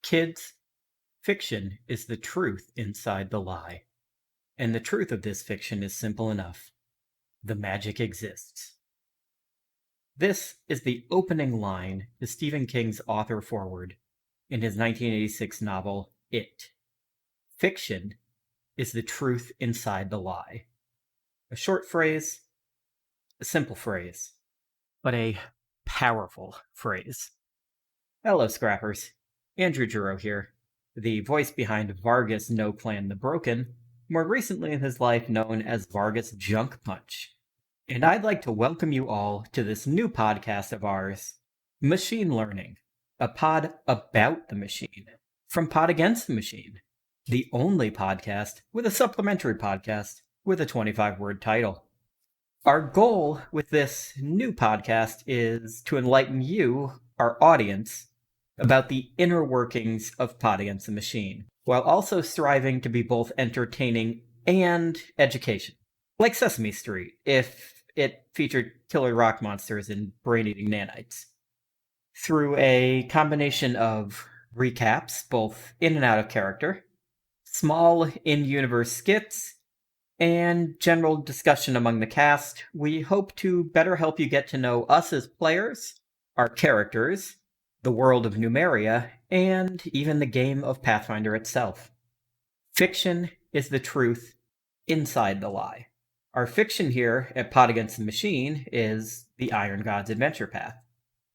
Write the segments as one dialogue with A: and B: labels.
A: Kids, fiction is the truth inside the lie. And the truth of this fiction is simple enough. The magic exists. This is the opening line to Stephen King's author foreword in his 1986 novel, It. Fiction is the truth inside the lie. A short phrase, a simple phrase, but a powerful phrase. Hello, Scrappers. Andrew Giroux here, the voice behind Vargas No Clan the Broken, more recently in his life known as Vargas Junk Punch. And I'd like to welcome you all to this new podcast of ours, Machine Learning, a pod about the machine, from Pod Against the Machine, the only podcast with a supplementary podcast with a 25-word title. Our goal with this new podcast is to enlighten you, our audience, about the inner workings of Pod Against the Machine, while also striving to be both entertaining and education. Like Sesame Street, if it featured killer rock monsters and brain-eating nanites. Through a combination of recaps, both in and out of character, small in-universe skits, and general discussion among the cast, we hope to better help you get to know us as players, our characters, the world of Numeria, and even the game of Pathfinder itself. Fiction is the truth inside the lie. Our fiction here at Pod Against the Machine is the Iron God's adventure path.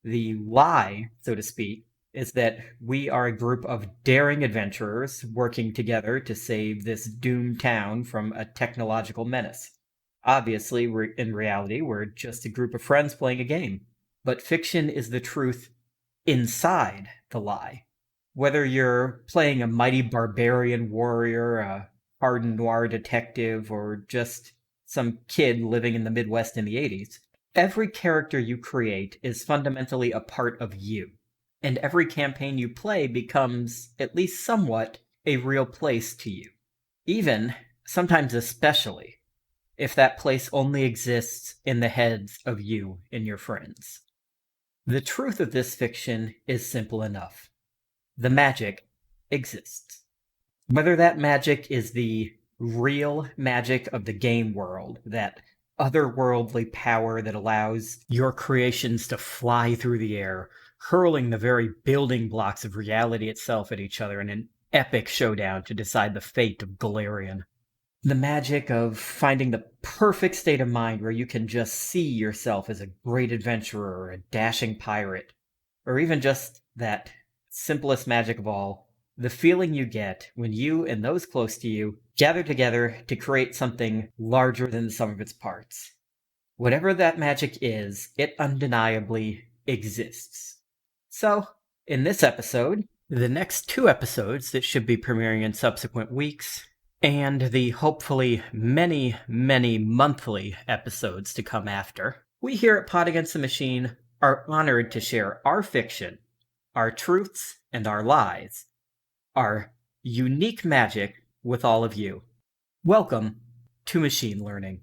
A: The lie, so to speak, is that we are a group of daring adventurers working together to save this doomed town from a technological menace. Obviously, in reality, we're just a group of friends playing a game. But fiction is the truth inside the lie. Whether you're playing a mighty barbarian warrior, a hardened noir detective, or just some kid living in the Midwest in the 80s, every character you create is fundamentally a part of you. And every campaign you play becomes, at least somewhat, a real place to you. Even, sometimes especially, if that place only exists in the heads of you and your friends. The truth of this fiction is simple enough. The magic exists. Whether that magic is the real magic of the game world, that otherworldly power that allows your creations to fly through the air, hurling the very building blocks of reality itself at each other in an epic showdown to decide the fate of Galarian. The magic of finding the perfect state of mind where you can just see yourself as a great adventurer or a dashing pirate, or even just that simplest magic of all, the feeling you get when you and those close to you gather together to create something larger than the sum of its parts. Whatever that magic is, it undeniably exists. So, in this episode, the next 2 episodes that should be premiering in subsequent weeks, and the hopefully many, many monthly episodes to come after, we here at Pod Against the Machine are honored to share our fiction, our truths and our lies, our unique magic with all of you. Welcome to Machine Learning.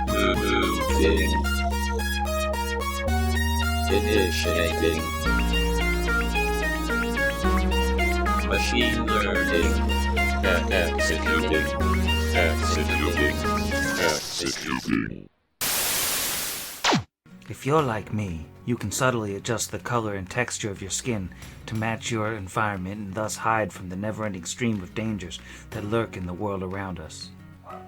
B: Moving. Initiating. Machine learning. Executing.
C: If you're like me, you can subtly adjust the color and texture of your skin to match your environment and thus hide from the never-ending stream of dangers that lurk in the world around us.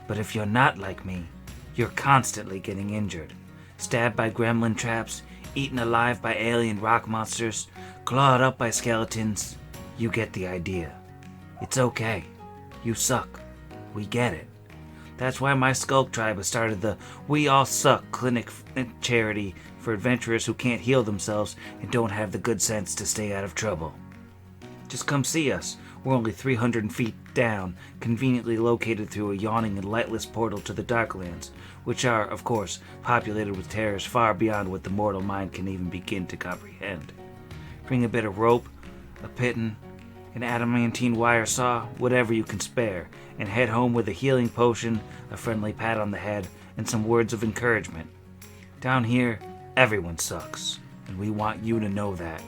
C: But if you're not like me, you're constantly getting injured, stabbed by gremlin traps, eaten alive by alien rock monsters, clawed up by skeletons. You get the idea. It's okay. You suck. We get it. That's why my Skulk Tribe has started the We All Suck clinic charity for adventurers who can't heal themselves and don't have the good sense to stay out of trouble. Just come see us. We're only 300 feet down, conveniently located through a yawning and lightless portal to the Darklands, which are, of course, populated with terrors far beyond what the mortal mind can even begin to comprehend. Bring a bit of rope, a piton, an adamantine wire saw, whatever you can spare, and head home with a healing potion, a friendly pat on the head, and some words of encouragement. Down here, everyone sucks, and we want you to know that.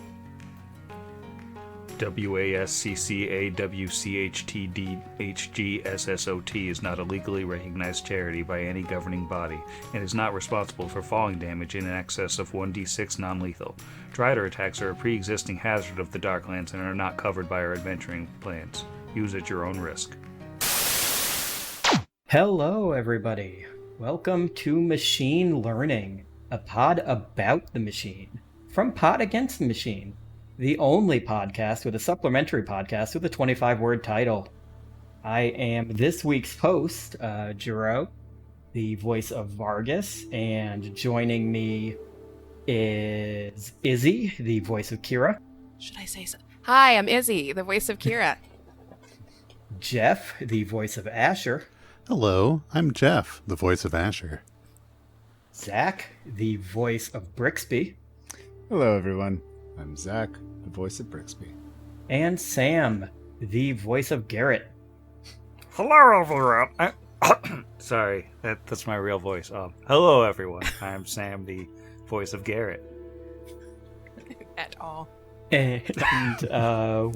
C: WASCCAWCHTDHGSSOT is not a legally recognized charity by any governing body and is not responsible for falling damage in excess of 1d6 non-lethal. Drider attacks are a pre-existing hazard of the Darklands and are not covered by our adventuring plans. Use at your own risk.
A: Hello, everybody. Welcome to Machine Learning, a pod about the machine. From Pod Against the Machine, the only podcast with a supplementary podcast with a 25-word title. I am this week's host, Jero, the voice of Vargas, and joining me is Izzy, the voice of Kira.
D: Should I say so? Hi, I'm Izzy, the voice of Kira.
A: Jeff, the voice of Asher.
E: Hello, I'm Jeff, the voice of Asher.
A: Zach, the voice of Brixby.
F: Hello, everyone. I'm Zach, the voice of Brixby.
A: And Sam, the voice of Garrett.
C: Hello, everyone. Sorry, that's my real voice. Hello, everyone. I'm Sam, the voice of Garrett.
D: At all.
A: And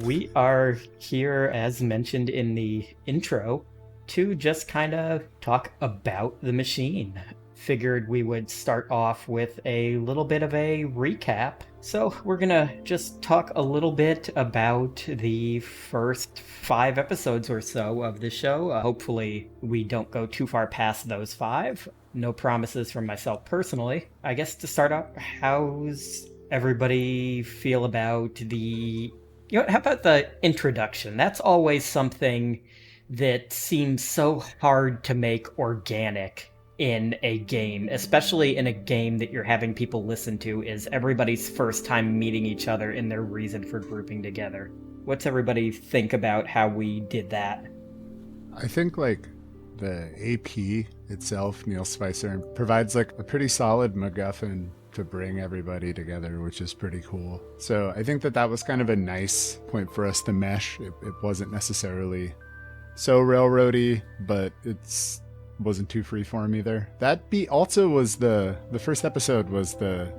A: we are here, as mentioned in the intro, to just kind of talk about the machine. Figured we would start off with a little bit of a recap. So we're gonna just talk a little bit about the first 5 episodes or so of the show. Hopefully we don't go too far past those 5. No promises from myself personally. I guess to start off, how's everybody feel about how about the introduction? That's always something that seems so hard to make organic in a game, especially in a game that you're having people listen to, is everybody's first time meeting each other and their reason for grouping together. What's everybody think about how we did that?
F: I think, the AP itself, Neil Spicer, provides, a pretty solid MacGuffin to bring everybody together, which is pretty cool. So I think that was kind of a nice point for us to mesh. It wasn't necessarily so railroady, but wasn't too freeform either. That also was the first episode was the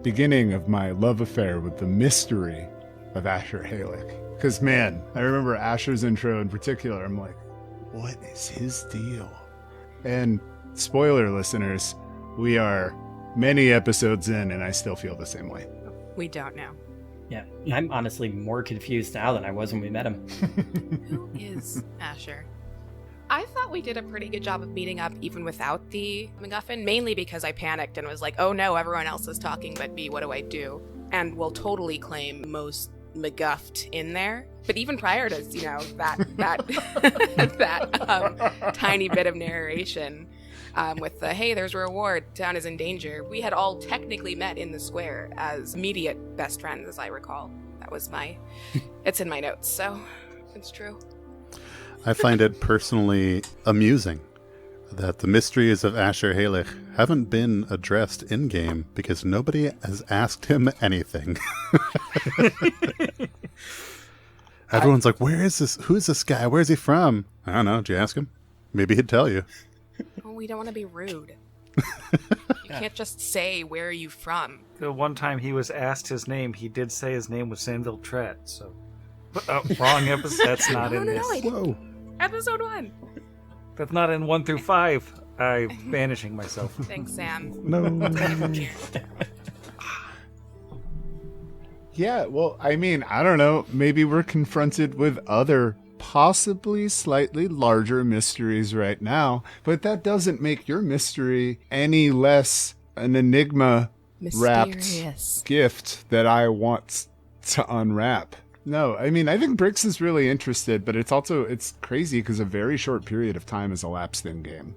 F: beginning of my love affair with the mystery of Asher Halick. Because, man, I remember Asher's intro in particular. I'm like, what is his deal? And spoiler listeners, we are many episodes in and I still feel the same way.
D: We don't know.
A: Yeah, I'm honestly more confused now than I was when we met him.
D: Who is Asher? I thought we did a pretty good job of meeting up even without the MacGuffin, mainly because I panicked and was like, oh no, everyone else is talking but me, what do I do? And will totally claim most MacGuffed in there. But even prior to, that tiny bit of narration with the, hey, there's a reward, town is in danger, we had all technically met in the square as immediate best friends, as I recall. That was it's in my notes, so it's true.
E: I find it personally amusing that the mysteries of Asher Halick haven't been addressed in-game because nobody has asked him anything. Everyone's like, where is this? Who's this guy? Where's he from? I don't know. Did you ask him? Maybe he'd tell you.
D: Well, we don't want to be rude. You can't just say, where are you from?
C: The one time he was asked his name, he did say his name was Sandville Tret, so... wrong episode. That's not in this.
E: Whoa.
D: Episode 1.
C: That's not in 1 through 5. I'm banishing myself.
D: Thanks, Sam.
E: No.
F: Yeah, well, I mean, I don't know. Maybe we're confronted with other possibly slightly larger mysteries right now, but that doesn't make your mystery any less an enigma wrapped gift that I want to unwrap. No, I mean, I think Brix is really interested, but it's crazy because a very short period of time has elapsed in game.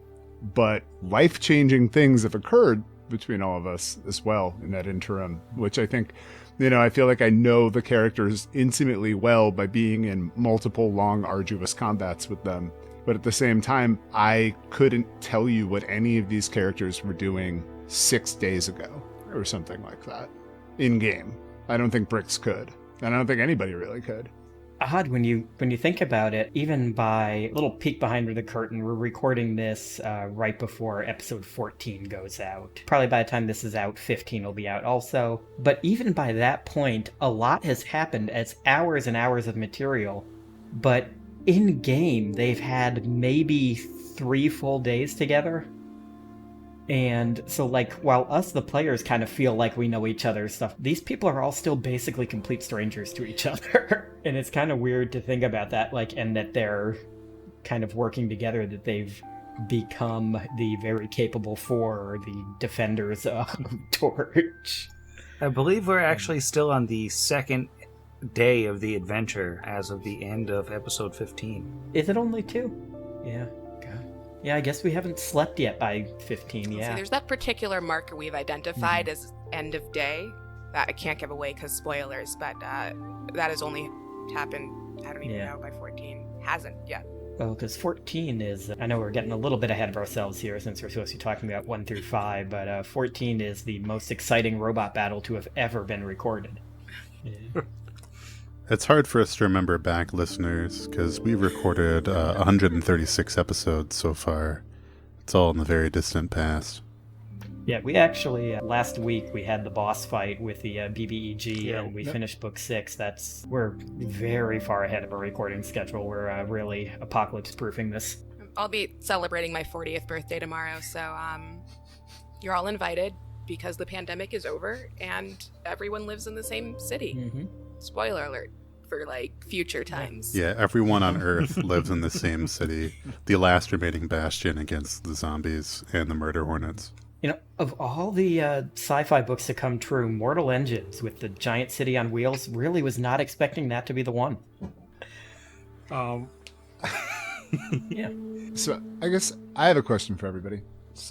F: But life-changing things have occurred between all of us as well in that interim, which I think, I feel like I know the characters intimately well by being in multiple long, arduous combats with them. But at the same time, I couldn't tell you what any of these characters were doing 6 days ago or something like that in game. I don't think Brix could. And I don't think anybody really could.
A: odd when you think about it. Even by a little peek behind the curtain, we're recording this right before episode 14 goes out. Probably by the time this is out, 15 will be out also. But even by that point, a lot has happened. It's hours and hours of material. But in game, they've had maybe 3 full days together. And so, like, while us, the players, kind of feel like we know each other's stuff, these people are all still basically complete strangers to each other. And it's kind of weird to think about that, like, and that they're kind of working together, that they've become the very capable four, the defenders of Torch.
C: I believe we're actually still on the second day of the adventure as of the end of episode 15.
A: Is it only 2? Yeah. Yeah, I guess we haven't slept yet by 15, yeah.
D: See, there's that particular marker we've identified as end of day that I can't give away because spoilers, but that has only happened, I don't even know, by 14. Hasn't yet.
A: Well, because 14 is, I know we're getting a little bit ahead of ourselves here since we're supposed to be talking about 1 through 5, but 14 is the most exciting robot battle to have ever been recorded. Yeah.
E: It's hard for us to remember back, listeners, because we've recorded 136 episodes so far. It's all in the very distant past.
A: Yeah, we actually, last week, we had the boss fight with the BBEG, and we finished book 6. We're very far ahead of our recording schedule. We're really apocalypse-proofing this.
D: I'll be celebrating my 40th birthday tomorrow, so you're all invited because the pandemic is over and everyone lives in the same city. Mm-hmm. Spoiler alert for, like, future times.
E: Yeah, everyone on Earth lives in the same city, the last remaining bastion against the zombies and the murder hornets.
A: You know, of all the sci-fi books to come true, Mortal Engines with the giant city on wheels really was not expecting that to be the one. Yeah.
F: So I guess I have a question for everybody.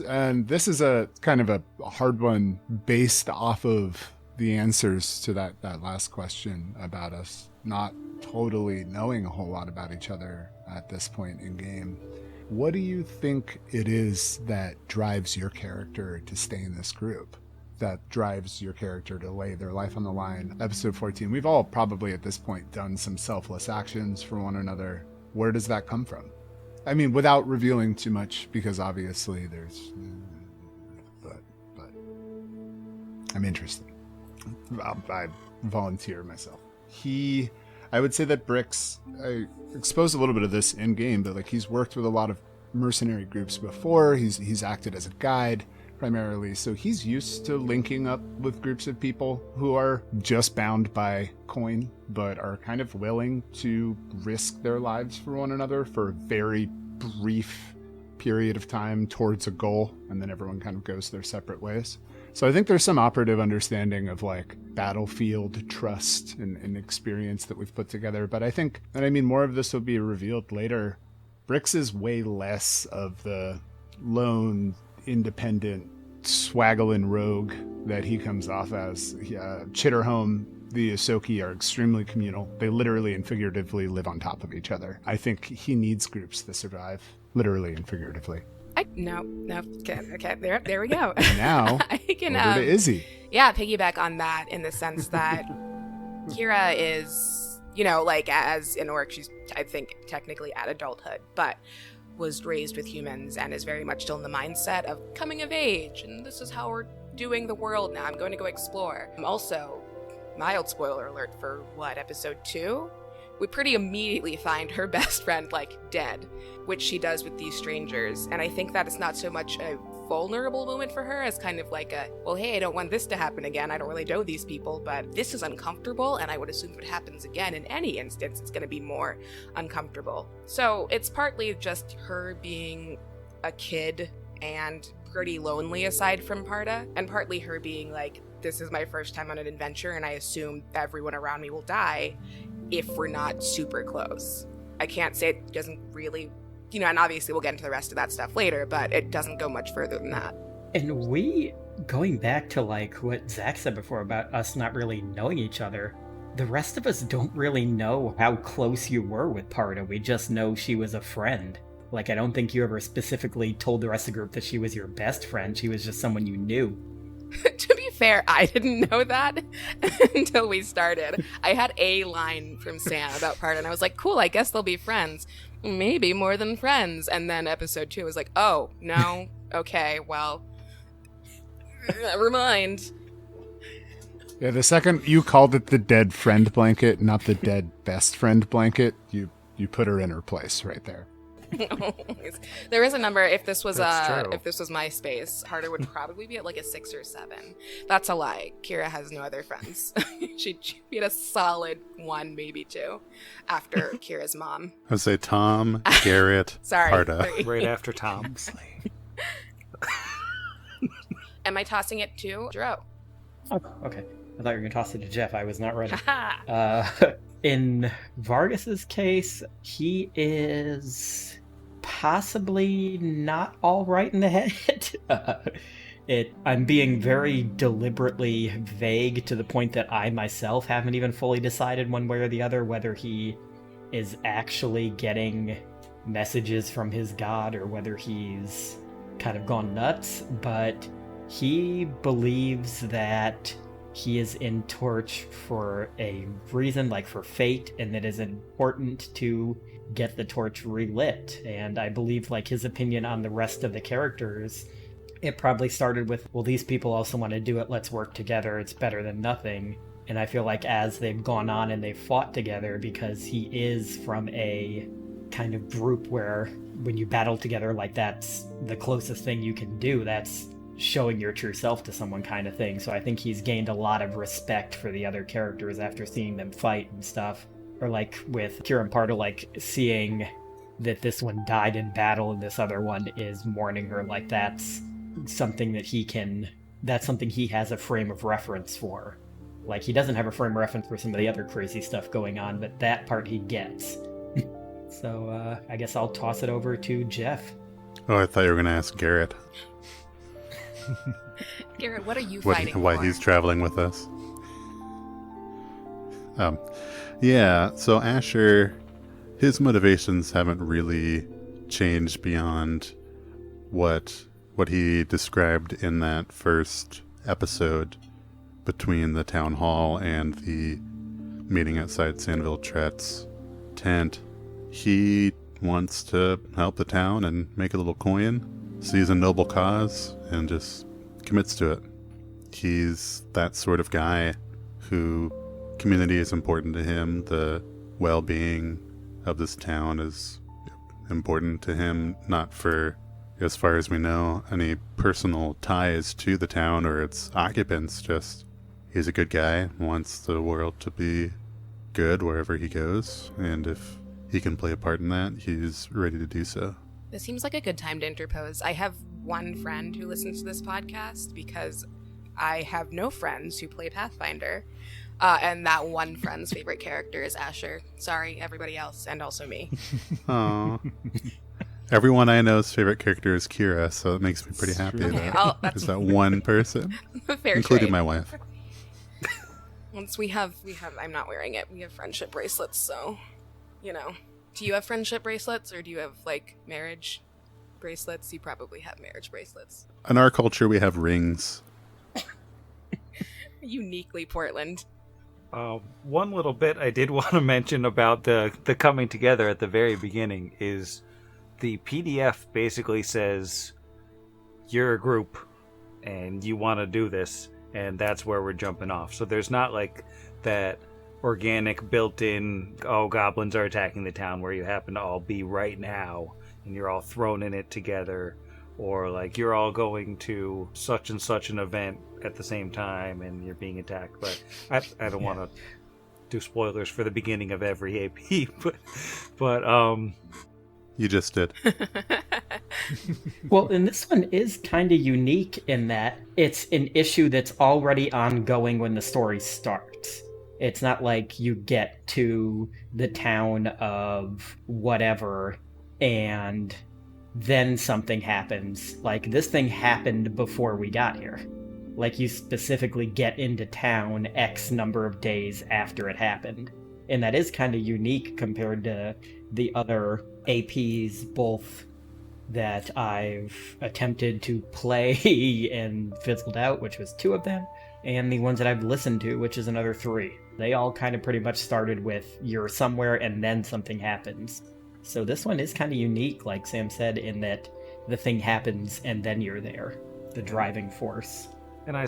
F: And this is a kind of a hard one based off of the answers to that last question about us not totally knowing a whole lot about each other at this point in game. What do you think it is that drives your character to stay in this group? That drives your character to lay their life on the line? Episode 14, we've all probably at this point done some selfless actions for one another. Where does that come from? I mean, without revealing too much, because obviously there's... But I'm interested. I volunteer myself. I would say that Brix, I exposed a little bit of this in game, but like he's worked with a lot of mercenary groups before. He's acted as a guide primarily, so he's used to linking up with groups of people who are just bound by coin, but are kind of willing to risk their lives for one another for a very brief period of time towards a goal, and then everyone kind of goes their separate ways. So I think there's some operative understanding of like battlefield trust and experience that we've put together. But I think, and I mean, more of this will be revealed later. Brix is way less of the lone, independent, swaggling rogue that he comes off as. Chitterhome, the Ahsoki are extremely communal. They literally and figuratively live on top of each other. I think he needs groups to survive, literally and figuratively.
D: No. Okay, there we go.
F: Now,
D: I can,
F: over to Izzy.
D: Yeah, piggyback on that in the sense that Kira is, like as an orc, she's, I think, technically at adulthood, but was raised with humans and is very much still in the mindset of coming of age, and this is how we're doing the world now. I'm going to go explore. Also, mild spoiler alert for episode 2? We pretty immediately find her best friend, dead, which she does with these strangers. And I think that it's not so much a vulnerable moment for her as kind of like a, well, hey, I don't want this to happen again. I don't really know these people, but this is uncomfortable. And I would assume if it happens again in any instance, it's going to be more uncomfortable. So it's partly just her being a kid and pretty lonely aside from Parda, and partly her being like, this is my first time on an adventure and I assume everyone around me will die if we're not super close. I can't say it doesn't really, and obviously we'll get into the rest of that stuff later, but it doesn't go much further than that.
A: And going back to what Zach said before about us not really knowing each other, the rest of us don't really know how close you were with Parda. We just know she was a friend. I don't think you ever specifically told the rest of the group that she was your best friend. She was just someone you knew.
D: To be fair, I didn't know that until we started. I had a line from Sam about Pardon. I was like, cool, I guess they'll be friends. Maybe more than friends. And then episode 2 was like, oh, no, okay, well, never mind.
F: Yeah, the second you called it the dead friend blanket, not the dead best friend blanket, you put her in her place right there.
D: There is a number. If this was
C: That's true.
D: if this was MySpace, Harder would probably be at like a 6 or 7. That's a lie. Kira has no other friends. She'd be at a solid 1, maybe 2, after Kira's mom.
E: I would say Tom, Garrett,
D: Sorry,
E: Harda.
D: 3.
C: Right after Tom.
D: Am I tossing it to Dro?
A: Oh, okay. I thought you were going to toss it to Jeff. I was not ready.
D: Haha.
A: In Vargas's case, he is possibly not all right in the head. I'm being very deliberately vague to the point that I myself haven't even fully decided one way or the other whether he is actually getting messages from his god or whether he's kind of gone nuts, but he believes that he is in Torch for a reason, like for fate, and that it is important to get the torch relit. And I believe, like, his opinion on the rest of the characters, it probably started with, well, these people also want to do it, let's work together, it's better than nothing. And I feel like as they've gone on and they've fought together, because he is from a kind of group where when you battle together, like, that's the closest thing you can do, that's showing your true self to someone kind of thing. So I think he's gained a lot of respect for the other characters after seeing them fight and stuff. Or like with Kira and Pardo, like seeing that this one died in battle and this other one is mourning her, like that's something that that's something he has a frame of reference for. Like, he doesn't have a frame of reference for some of the other crazy stuff going on, but that part he gets. So I guess I'll toss it over to Jeff.
E: Oh, I thought you were going to ask Garrett
D: Garrett, what are you fighting
E: why
D: for?
E: he's traveling with us. Yeah, so Asher, his motivations haven't really changed beyond what he described in that first episode between the town hall and the meeting outside Sandville Tret's tent. He wants to help the town and make a little coin, sees a noble cause, and just commits to it. He's that sort of guy who community is important to him. The well-being of this town is important to him, not for, as far as we know, any personal ties to the town or its occupants. Just he's a good guy, wants the world to be good wherever he goes, and if he can play a part in that, he's ready to do so.
D: This seems like a good time to interpose. I have one friend who listens to this podcast because I have no friends who play Pathfinder. And that one friend's favorite character is Asher. Sorry, everybody else, and also me.
E: Aww. Everyone I know's favorite character is Kira, so it makes me pretty happy that there's that one person,
D: Fair
E: including
D: trade.
E: my wife.
D: Once we have, I'm not wearing it. We have friendship bracelets, so, you know. Do you have friendship bracelets, or do you have, like, marriage bracelets? You probably have marriage bracelets.
E: In our culture, we have rings.
D: Uniquely Portland.
C: One little bit I did want to mention about the coming together at the very beginning is the PDF basically says you're a group and you want to do this, and that's where we're jumping off. So there's not like that organic built-in, oh, goblins are attacking the town, where you happen to all be right now and you're all thrown in it together, or like you're all going to such and such an event at the same time and you're being attacked. But I don't want to do spoilers for the beginning of every AP, but
E: You just did.
A: Well, and this one is kind of unique in that it's an issue that's already ongoing when the story starts. It's not like you get to the town of whatever and then something happens. Like, this thing happened before we got here. Like, you specifically get into town X number of days after it happened. And that is kind of unique compared to the other APs, both that I've attempted to play and fizzled out, which was 2 of them, and the ones that I've listened to, which is another 3. They all kind of pretty much started with you're somewhere and then something happens. So this one is kind of unique, like Sam said, in that the thing happens and then you're there, the driving force.
C: And I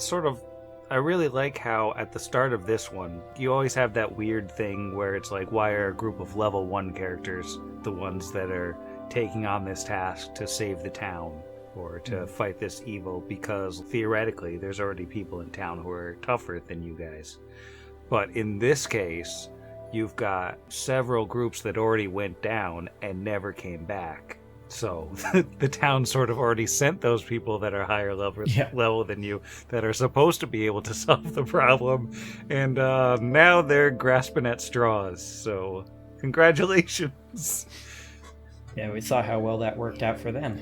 C: really like how at the start of this one, you always have that weird thing where it's like, why are a group of level 1 characters the ones that are taking on this task to save the town or to fight this evil? Because theoretically, there's already people in town who are tougher than you guys. But in this case, you've got several groups that already went down and never came back. So the town sort of already sent those people that are higher level than you that are supposed to be able to solve the problem. And now they're grasping at straws. So congratulations.
A: Yeah, we saw how well that worked out for them.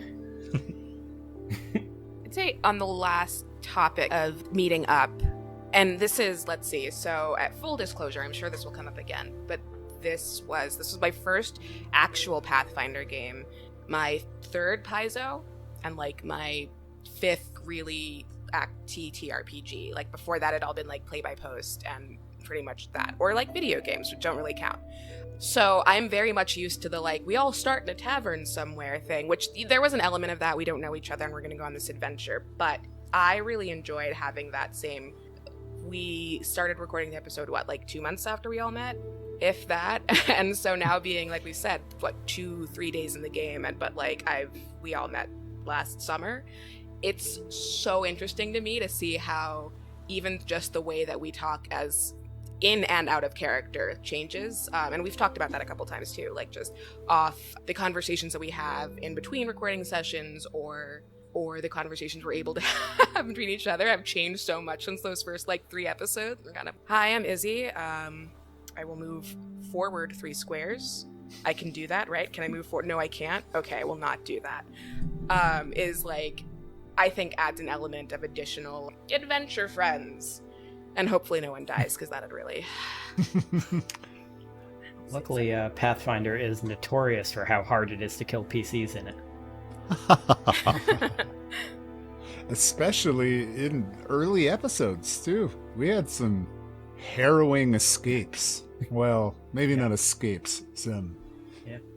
D: I'd say on the last topic of meeting up, and this is, let's see, so at full disclosure, I'm sure this will come up again, but this was my first actual Pathfinder game, my 3rd Paizo, and like my 5th really TTRPG. Like before that, it all been like play by post and pretty much that, or like video games, which don't really count. So I'm very much used to the like, we all start in a tavern somewhere thing, which there was an element of that. We don't know each other and we're going to go on this adventure. But I really enjoyed having that same, we started recording the episode, like 2 months after we all met? If that. And so now being, like we said, 2-3 days in the game, but like we all met last summer. It's so interesting to me to see how even just the way that we talk as in and out of character changes. And we've talked about that a couple times too, like just off the conversations that we have in between recording sessions or the conversations we're able to have between each other have changed so much since those first 3 episodes. We're kind of, hi, I'm Izzy. I will move forward 3 squares. I can do that, right? Can I move forward? No, I can't. Okay, I will not do that. Is like, I think adds an element of additional adventure friends. And hopefully no one dies, because that'd really...
A: Luckily, Pathfinder is notorious for how hard it is to kill PCs in it.
F: Especially in early episodes, too. We had some harrowing escapes. Well, maybe not escapes. Some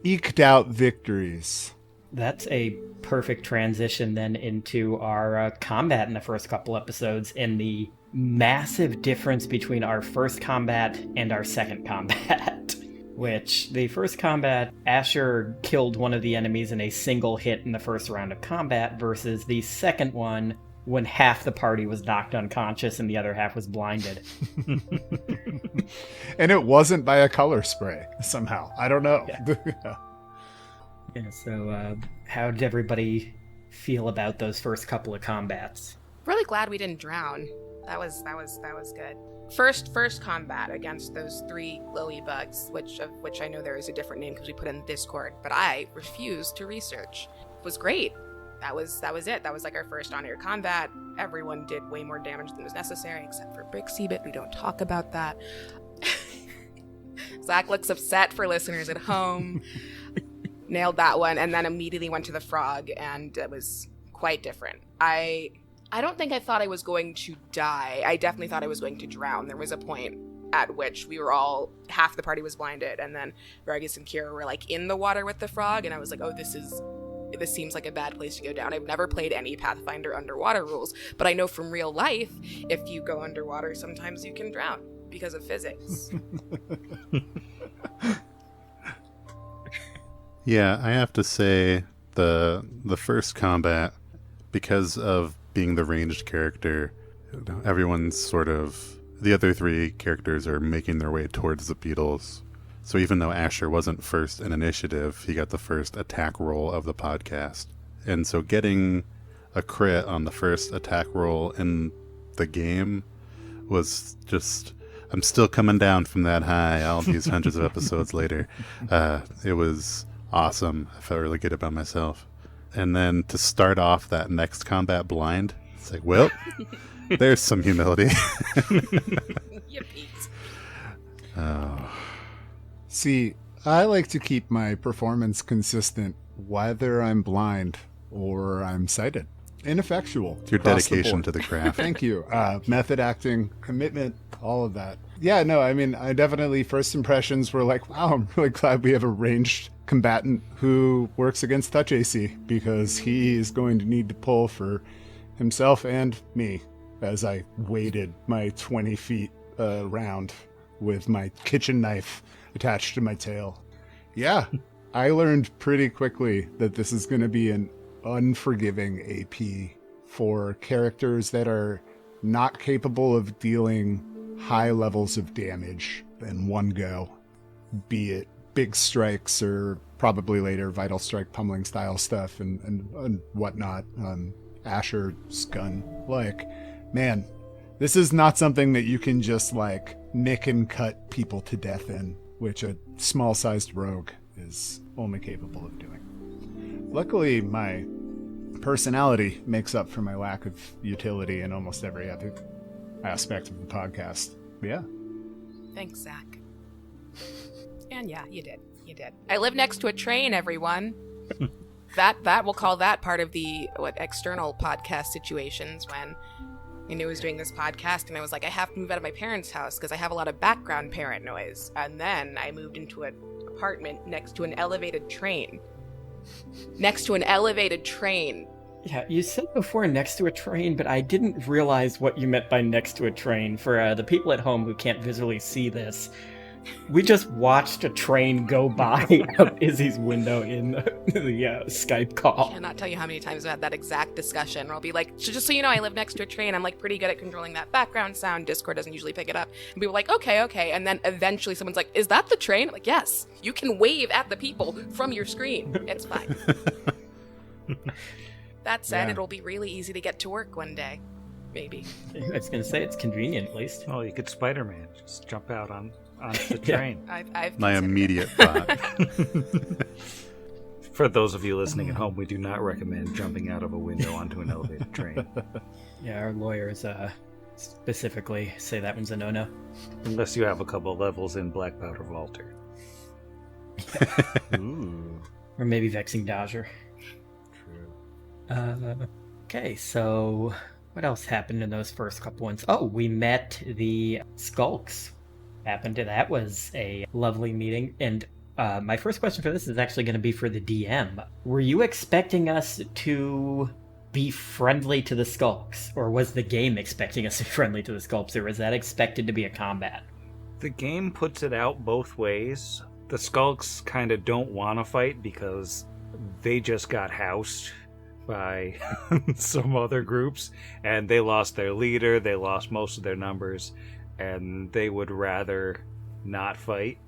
F: eked out victories.
A: That's a perfect transition then into our combat in the first couple episodes and the massive difference between our first combat and our second combat. Which, the first combat, Asher killed one of the enemies in a single hit in the first round of combat, versus the second one when half the party was knocked unconscious and the other half was blinded.
F: And it wasn't by a color spray, somehow. I don't know.
A: Yeah, so how did everybody feel about those first couple of combats?
D: Really glad we didn't drown. That was good. First combat against those 3 glowy bugs, which I know there is a different name because we put it in Discord, but I refused to research. It was great. That was it. That was like our first on-air combat. Everyone did way more damage than was necessary, except for Brixie, but we don't talk about that. Zach looks upset for listeners at home. Nailed that one, and then immediately went to the frog, and it was quite different. I don't think I thought I was going to die. I definitely thought I was going to drown. There was a point at which we were all, half the party was blinded, and then Vargas and Kira were like in the water with the frog, and I was like, oh, this seems like a bad place to go down. I've never played any Pathfinder underwater rules, but I know from real life, if you go underwater, sometimes you can drown because of physics.
E: Yeah, I have to say the first combat, because of being the ranged character, everyone's sort of, the other 3 characters are making their way towards the beetles. So even though Asher wasn't first in initiative, he got the first attack roll of the podcast. And so getting a crit on the first attack roll in the game was just, I'm still coming down from that high all these hundreds of episodes later. It was awesome. I felt really good about myself. And then to start off that next combat blind, it's like, well, there's some humility.
D: Yippee.
E: Oh.
F: See, I like to keep my performance consistent whether I'm blind or I'm sighted. ineffectual.
E: Your
F: across the
E: dedication
F: board.
E: to the craft.
F: Thank you. Method acting, commitment, all of that. Yeah, no, I mean, I definitely, first impressions were like, wow, I'm really glad we have a ranged combatant who works against touch AC, because he is going to need to pull for himself and me as I waded my 20 feet round with my kitchen knife attached to my tail. Yeah, I learned pretty quickly that this is going to be an unforgiving AP for characters that are not capable of dealing high levels of damage in one go, be it big strikes or probably later vital strike pummeling style stuff and whatnot. Asher's gun, like, man, this is not something that you can just like nick and cut people to death in, which a small sized rogue is only capable of doing. Luckily, my personality makes up for my lack of utility in almost every other aspect of the podcast. Yeah.
D: Thanks, Zach. And yeah, you did. You did. I live next to a train, everyone. That we'll call that part of the external podcast situations when I knew I was doing this podcast and I was like, I have to move out of my parents' house because I have a lot of background parent noise. And then I moved into an apartment next to an elevated train. Next to an elevated train.
A: Yeah, you said before next to a train, but I didn't realize what you meant by next to a train. For the people at home who can't visually see this, we just watched a train go by out Izzy's window in the Skype
D: I
A: call.
D: cannot tell you how many times I've had that exact discussion where I'll be like, just so you know, I live next to a train. I'm like pretty good at controlling that background sound. Discord doesn't usually pick it up. And people are like, okay. And then eventually someone's like, is that the train? I'm like, yes. You can wave at the people from your screen. It's fine. That said,
F: Yeah.
D: it'll be really easy to get to work one day. Maybe.
A: I was going to say it's convenient, at least.
C: Oh, you could Spider-Man. Just jump out onto the
A: Yeah.
C: train.
D: I've
E: My
D: considered it.
E: immediate thought.
C: For those of you listening at home, we do not recommend jumping out of a window onto an elevated train.
A: Yeah, our lawyers specifically say that one's a no-no.
C: Unless you have a couple levels in Black Powder Vaulter.
F: Ooh,
A: Or maybe Vexing Dodger.
F: true.
A: Okay, so what else happened in those first couple ones? Oh, we met the Skulks. That was a lovely meeting. And my first question for this is actually going to be for the DM. Were you expecting us to be friendly to the Skulks? Or was the game expecting us to be friendly to the Skulks? Or was that expected to be a combat?
C: The game puts it out both ways. The Skulks kind of don't want to fight because they just got housed by some other groups, and they lost their leader, they lost most of their numbers, and they would rather not fight.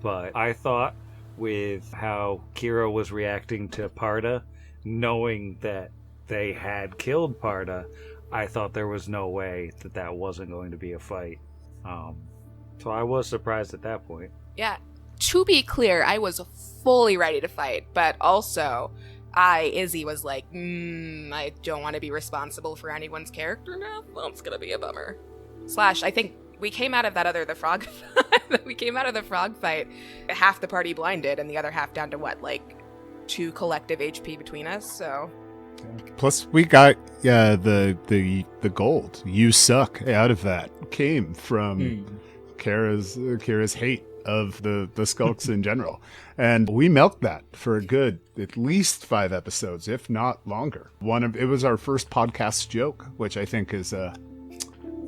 C: But I thought with how Kira was reacting to Parda, knowing that they had killed Parda, I thought there was no way that wasn't going to be a fight. So I was surprised at that point.
D: Yeah. To be clear, I was fully ready to fight, but also Izzy was like, I don't want to be responsible for anyone's character now. Well, it's gonna be a bummer. Slash, I think we came out of the frog fight, half the party blinded and the other half down to what, like 2 collective HP between us, so
F: Plus, we got the gold. You suck out of that came from Kara's hate of the Skulks in general, and we milked that for a good at least 5 episodes, if not longer. It was our first podcast joke, which I think is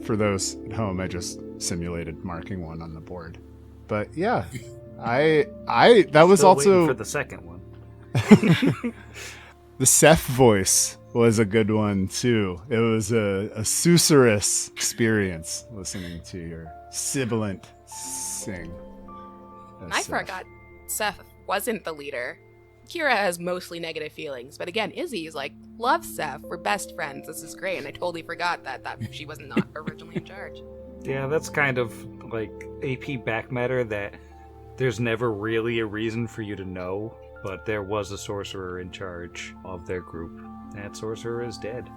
F: for those at home. I just simulated marking one on the board, but yeah, I that was
C: Still
F: also
C: waiting for the second one.
F: The Seth voice was a good one too. It was a susurrous experience listening to your sibilant sing.
D: I forgot Seth wasn't the leader. Kira has mostly negative feelings, but again, Izzy is like, love Seth, we're best friends, this is great, and I totally forgot that she was not originally in charge.
C: Yeah, that's kind of like AP back matter that there's never really a reason for you to know, but there was a sorcerer in charge of their group. That sorcerer is dead.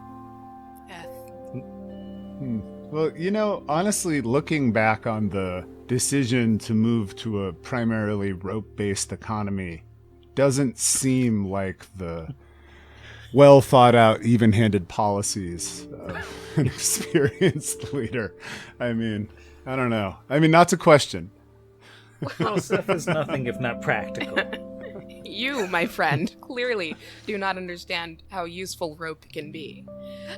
F: Well, honestly, looking back on the decision to move to a primarily rope-based economy doesn't seem like the well thought out, even-handed policies of an experienced leader. I mean, I don't know. I mean, not to question.
C: Well, Seth is nothing if not practical.
D: You, my friend, clearly do not understand how useful rope can be.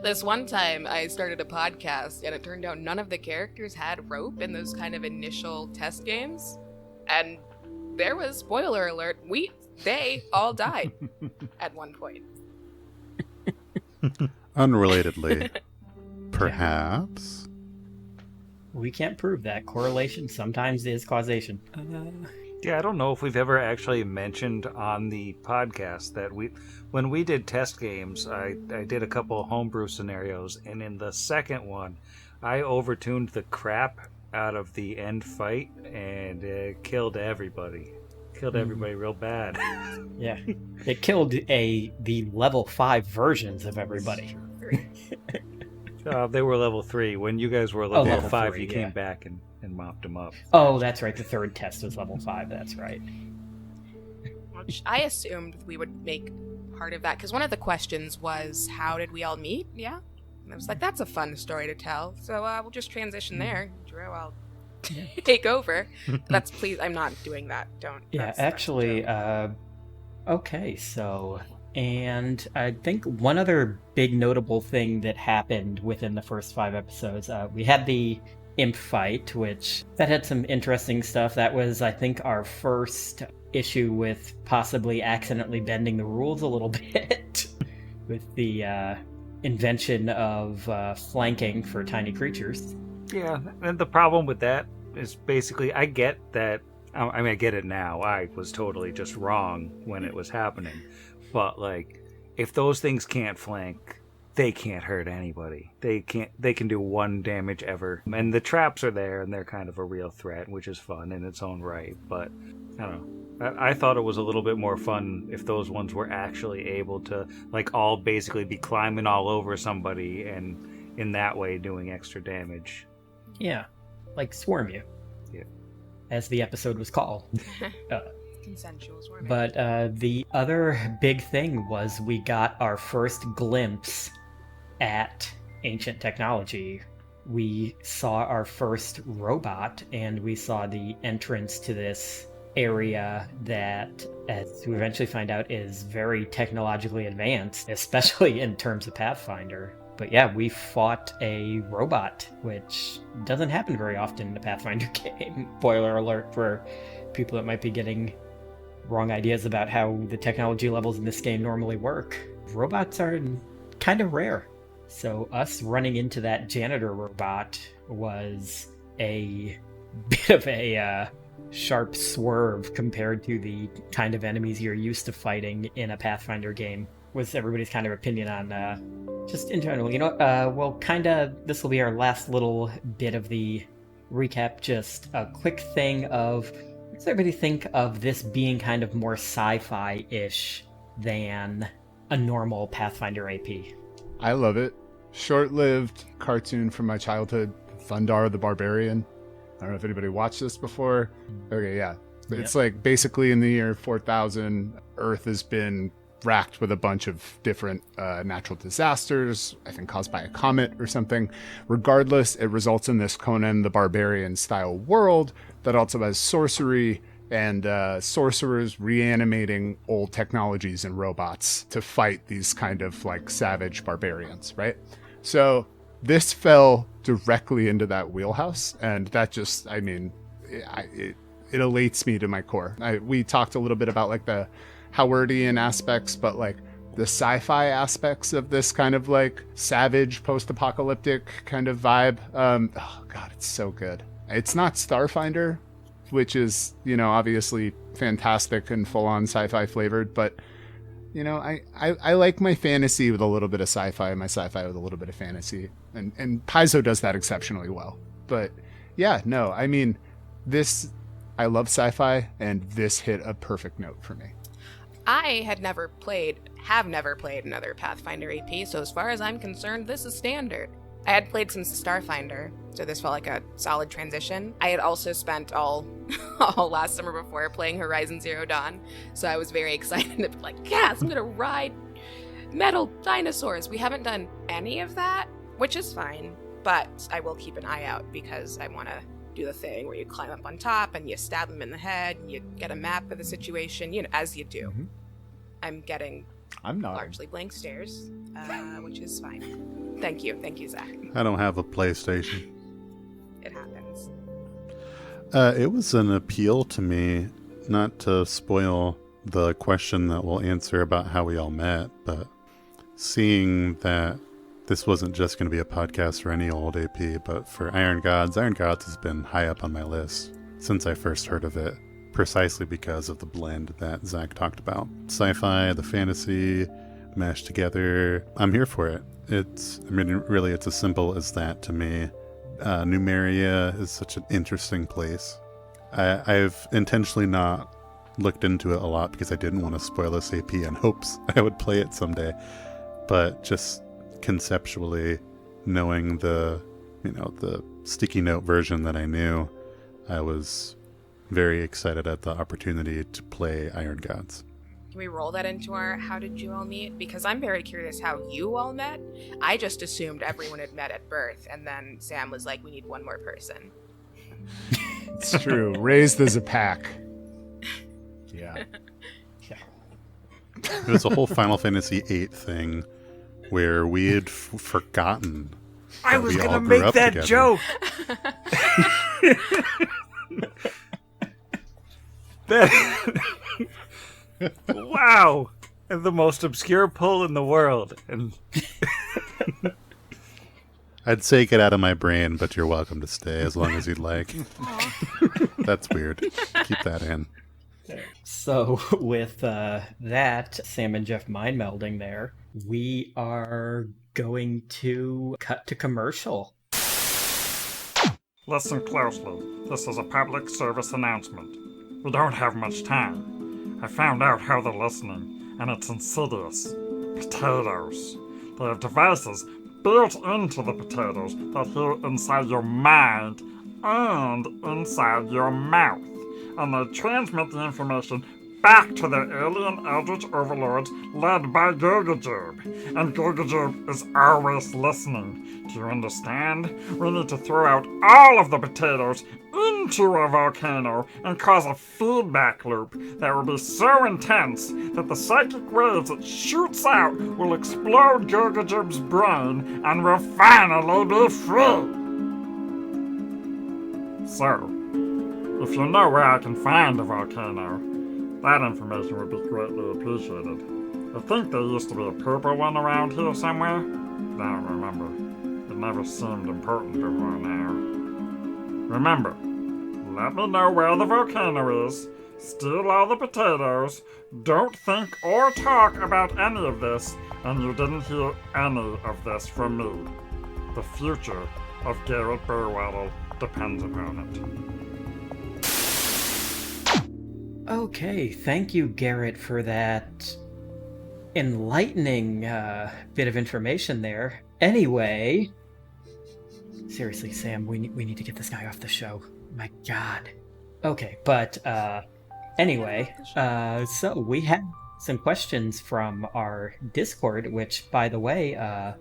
D: This one time I started a podcast and it turned out none of the characters had rope in those kind of initial test games. And there was, spoiler alert, they all died at one point.
E: Unrelatedly, perhaps.
A: We can't prove that. Correlation sometimes is causation.
C: Yeah, I don't know if we've ever actually mentioned on the podcast that when we did test games, I did a couple of homebrew scenarios, and in the second one, I overtuned the crap out of the end fight, and it killed everybody. Killed everybody real bad.
A: Yeah. It killed the level 5 versions of everybody.
C: They were level 3. When you guys were level
A: level
C: 5,
A: 3,
C: you
A: yeah.
C: came back and mopped them up.
A: Oh, that's right. The third test was level 5. That's right.
D: Which I assumed we would make part of that, because one of the questions was, how did we all meet? Yeah? And I was like, that's a fun story to tell. So we'll just transition there. Drew, I'll take over. Please, I'm not doing that. Don't.
A: Yeah,
D: that's
A: actually, okay, so, and I think one other big notable thing that happened within the first 5 episodes, we had the imp fight, which that had some interesting stuff. That was, I think, our first issue with possibly accidentally bending the rules a little bit with the invention of flanking for tiny creatures.
C: Yeah, and the problem with that is basically, I get that. I mean, I get it now. I was totally just wrong when it was happening. But, like, if those things can't flank, they can't hurt anybody. They can do 1 damage ever. And the traps are there, and they're kind of a real threat, which is fun in its own right. But, I don't know. I thought it was a little bit more fun if those ones were actually able to, like, all basically be climbing all over somebody and in that way doing extra damage.
A: Yeah, like Swarm You.
C: Yeah.
A: As the episode was called.
D: consensual swarming.
A: But the other big thing was we got our first glimpse at ancient technology. We saw our first robot, and we saw the entrance to this area that, as we eventually find out, is very technologically advanced, especially in terms of Pathfinder. But yeah, we fought a robot, which doesn't happen very often in the Pathfinder game. Spoiler alert for people that might be getting wrong ideas about how the technology levels in this game normally work. Robots are kind of rare. So us running into that janitor robot was a bit of a sharp swerve compared to the kind of enemies you're used to fighting in a Pathfinder game. Was everybody's kind of opinion on just in general? You know, well, kind of, this will be our last little bit of the recap. Just a quick thing of, what does everybody think of this being kind of more sci-fi-ish than a normal Pathfinder AP?
F: I love it. Short-lived cartoon from my childhood, Thundar the Barbarian. I don't know if anybody watched this before. Okay, yeah. It's like basically in the year 4000, Earth has been racked with a bunch of different natural disasters, I think caused by a comet or something. Regardless, it results in this Conan the Barbarian style world that also has sorcery and sorcerers reanimating old technologies and robots to fight these kind of like savage barbarians, right? So this fell directly into that wheelhouse, and that just, I mean, it elates me to my core. We talked a little bit about like the Howardian aspects, but like the sci-fi aspects of this kind of like savage post-apocalyptic kind of vibe. Oh god, it's so good. It's not Starfinder, which is, you know, obviously fantastic and full-on sci-fi flavored, but you know, I like my fantasy with a little bit of sci-fi, and my sci-fi with a little bit of fantasy, and Paizo does that exceptionally well. But yeah, no, I mean, I love sci-fi, and this hit a perfect note for me.
D: I have never played another Pathfinder AP, so as far as I'm concerned, this is standard. I had played since the Starfinder, so this felt like a solid transition. I had also spent all last summer before playing Horizon Zero Dawn, so I was very excited to be like, yes, I'm gonna ride metal dinosaurs. We haven't done any of that, which is fine, but I will keep an eye out because I want to do the thing where you climb up on top and you stab them in the head and you get a map of the situation, as you do.
F: Mm-hmm.
D: I'm not largely blank stares, which is fine. Thank you, Zach.
E: I don't have a PlayStation.
D: It happens.
E: It was an appeal to me, not to spoil the question that we'll answer about how we all met, but seeing that this wasn't just going to be a podcast for any old AP, but for Iron Gods. Iron Gods has been high up on my list since I first heard of it, precisely because of the blend that Zach talked about. Sci-fi, the fantasy, mashed together. I'm here for it. Really, it's as simple as that to me. Numeria is such an interesting place. I've intentionally not looked into it a lot because I didn't want to spoil this AP in hopes I would play it someday. But just conceptually knowing the sticky note version that I knew, I was very excited at the opportunity to play Iron Gods.
D: Can we roll that into our how did you all meet? Because I'm very curious how you all met. I just assumed everyone had met at birth, and then Sam was like, we need one more person.
F: It's true. Raised as a pack. Yeah.
E: It was a whole Final Fantasy VIII thing where we had forgotten.
C: I was going to make that
E: together.
C: joke. Wow. And the most obscure pull in the world. And
E: I'd say get out of my brain, but you're welcome to stay as long as you'd like. That's weird. Keep that in.
A: So with that, Sam and Jeff mind melding there, we are going to cut to commercial.
G: Listen closely. This is a public service announcement. We don't have much time. I found out how they're listening, and it's insidious. Potatoes. They have devices built into the potatoes that hear inside your mind and inside your mouth. And they transmit the information back to their alien eldritch overlords led by Gurgajub. And Gurgajub is always listening. Do you understand? We need to throw out all of the potatoes into a volcano and cause a feedback loop that will be so intense that the psychic waves it shoots out will explode Gurgajub's brain and we'll finally be free. So, if you know where I can find a volcano, that information would be greatly appreciated. I think there used to be a purple one around here somewhere. I don't remember. It never seemed important before now. Remember, let me know where the volcano is, steal all the potatoes, don't think or talk about any of this, and you didn't hear any of this from me. The future of Garrett Burwaddle depends upon it.
A: Okay, thank you, Garrett, for that enlightening bit of information there. Anyway, seriously, Sam, we need to get this guy off the show. My God. Okay, but anyway, so we had some questions from our Discord, which, by the way,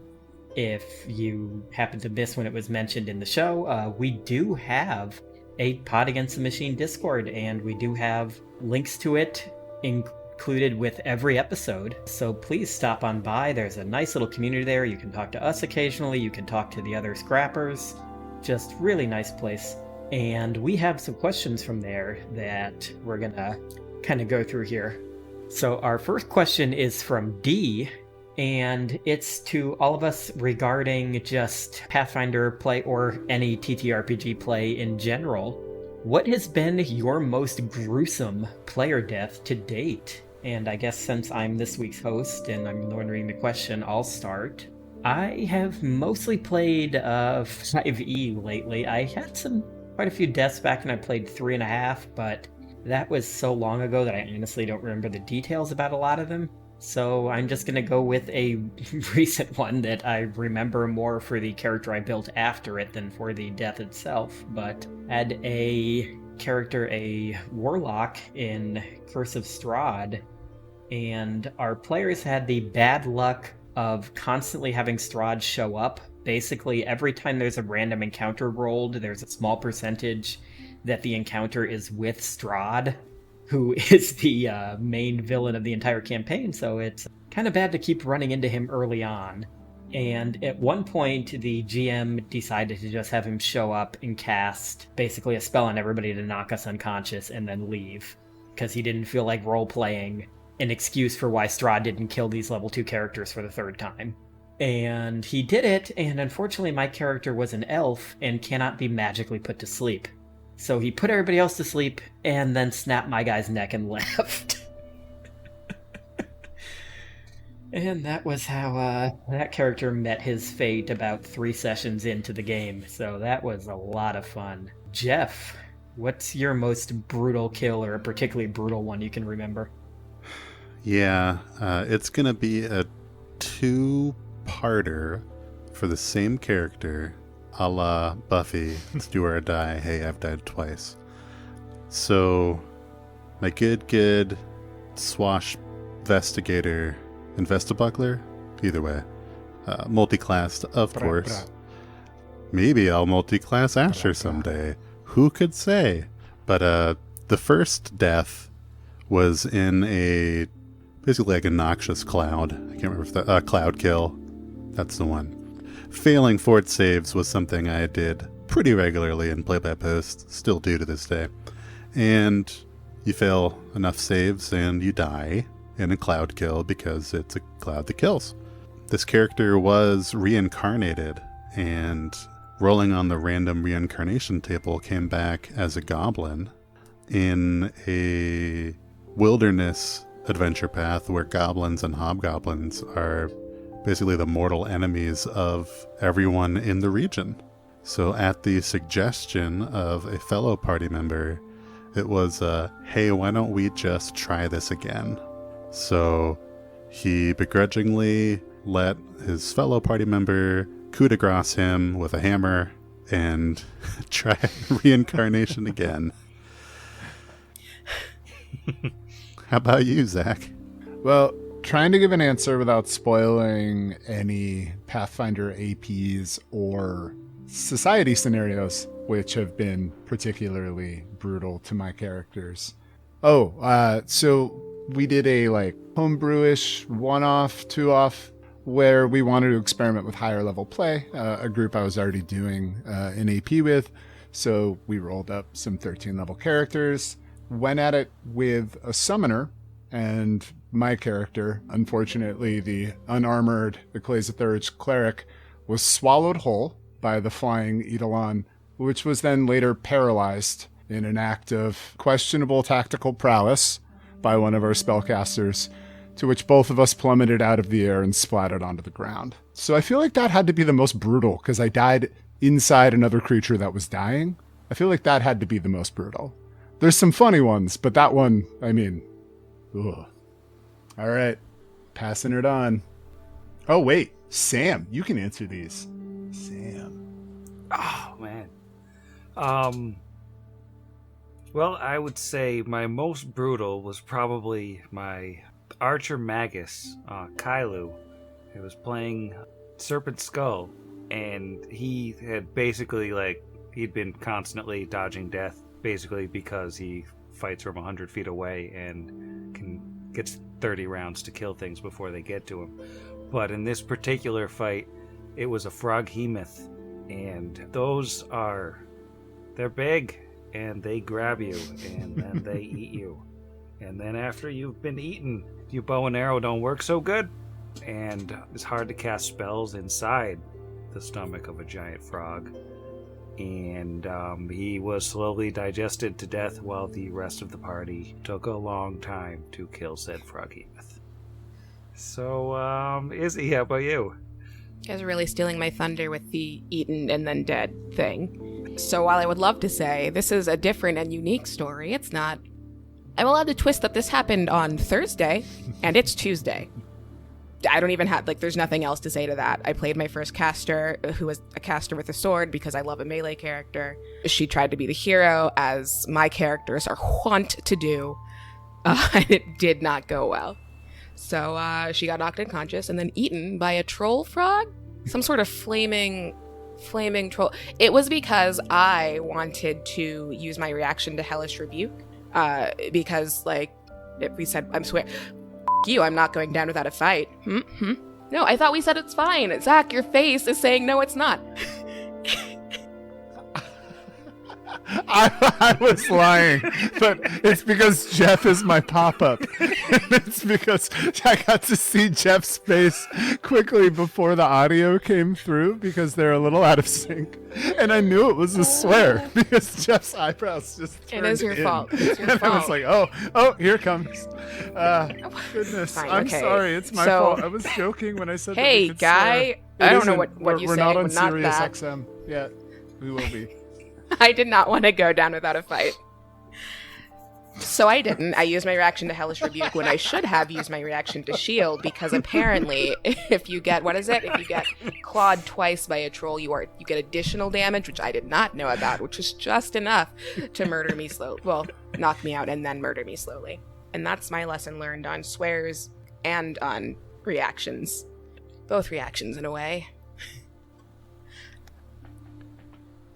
A: if you happened to miss when it was mentioned in the show, we do have a Pod Against the Machine Discord, and we do have links to it included with every episode. So please stop on by. There's a nice little community there. You can talk to us occasionally. You can talk to the other scrappers. Just really nice place. And we have some questions from there that we're gonna kind of go through here. So our first question is from D, and it's to all of us regarding just Pathfinder play or any TTRPG play in general. What has been your most gruesome player death to date? And I guess since I'm this week's host and I'm wondering the question, I'll start. I have mostly played 5e lately. I had quite a few deaths back when I played 3.5, but that was so long ago that I honestly don't remember the details about a lot of them. So I'm just going to go with a recent one that I remember more for the character I built after it than for the death itself. But had a character, a warlock in Curse of Strahd, and our players had the bad luck of constantly having Strahd show up. Basically, every time there's a random encounter rolled, there's a small percentage that the encounter is with Strahd, who is the main villain of the entire campaign, so it's kind of bad to keep running into him early on. And at one point, the GM decided to just have him show up and cast basically a spell on everybody to knock us unconscious and then leave, because he didn't feel like role-playing an excuse for why Strahd didn't kill these level 2 characters for the third time. And he did it, and unfortunately my character was an elf and cannot be magically put to sleep. So he put everybody else to sleep and then snapped my guy's neck and left. And that was how that character met his fate about 3 sessions into the game. So that was a lot of fun. Jeff, what's your most brutal kill, or a particularly brutal one you can remember?
E: Yeah, it's going to be a 2-parter for the same character, a la Buffy. It's do or die. Hey, I've died twice. So, my good swash investigator, either way, multi-classed, of course. Maybe I'll multi-class Asher someday. Who could say? But the first death was in a basically like a noxious cloud. I can't remember if that cloud kill. That's the one. Failing fort saves was something I did pretty regularly in play-by-post, still do to this day. And you fail enough saves and you die in a cloud kill because it's a cloud that kills. This character was reincarnated, and rolling on the random reincarnation table came back as a goblin in a wilderness adventure path where goblins and hobgoblins are basically the mortal enemies of everyone in the region. So at the suggestion of a fellow party member, it was, hey, why don't we just try this again? So he begrudgingly let his fellow party member coup de grace him with a hammer and try reincarnation again. How about you, Zach?
F: Well, trying to give an answer without spoiling any Pathfinder APs or society scenarios, which have been particularly brutal to my characters. So we did a homebrewish 1-off, 2-off, where we wanted to experiment with higher level play, a group I was already doing an AP with. So we rolled up some 13 level characters, went at it with a summoner, and my character, unfortunately the unarmored Ecclesiarch cleric, was swallowed whole by the flying Eidolon, which was then later paralyzed in an act of questionable tactical prowess by one of our spellcasters, to which both of us plummeted out of the air and splattered onto the ground. So I feel like that had to be the most brutal, because I died inside another creature that was dying. I feel like that had to be the most brutal. There's some funny ones, but that one, I mean, ugh. All right, passing it on. Oh, wait, Sam, you can answer these. Sam.
C: Oh, man. Well, I would say my most brutal was probably my Archer Magus, Kailu. He was playing Serpent Skull, and he had basically, he'd been constantly dodging death, basically because he fights from 100 feet away and gets 30 rounds to kill things before they get to him. But in this particular fight, it was a Froghemoth, and they're big, and they grab you, and then they eat you. And then after you've been eaten, your bow and arrow don't work so good, and it's hard to cast spells inside the stomach of a giant frog. And he was slowly digested to death while the rest of the party took a long time to kill said Froghemoth. So, Izzy, how about you?
D: You guys are really stealing my thunder with the eaten and then dead thing. So while I would love to say this is a different and unique story, it's not. I'm allowed to twist that this happened on Thursday, and it's Tuesday. I don't even have, there's nothing else to say to that. I played my first caster, who was a caster with a sword, because I love a melee character. She tried to be the hero, as my characters are wont to do, and it did not go well. So she got knocked unconscious and then eaten by a troll frog, some sort of flaming troll. It was because I wanted to use my reaction to Hellish Rebuke, because like if we said, I'm swear, you, I'm not going down without a fight. No, I thought we said it's fine. Zach, your face is saying no, it's not.
F: I was lying, but it's because Jeff is my pop-up. It's because I got to see Jeff's face quickly before the audio came through because they're a little out of sync. And I knew it was a swear because Jeff's eyebrows just turned
D: It is your
F: in.
D: fault. It's your
F: And
D: fault.
F: I was like, oh, here it comes. Goodness,
D: Fine,
F: I'm
D: okay.
F: sorry. It's my
D: So-
F: fault. I was joking when I said that
D: Hey,
F: we could
D: guy,
F: swear.
D: I
F: It
D: don't know
F: isn't.
D: what
F: We're-
D: you
F: We're
D: say,
F: not on
D: but not
F: Sirius
D: that.
F: XM yet. We will be.
D: I did not want to go down without a fight. So I didn't. I used my reaction to Hellish Rebuke when I should have used my reaction to Shield, because apparently if you get, if you get clawed twice by a troll, you get additional damage, which I did not know about, which is just enough to murder me slowly. Well, knock me out and then murder me slowly. And that's my lesson learned on swears and on reactions. Both reactions in a way.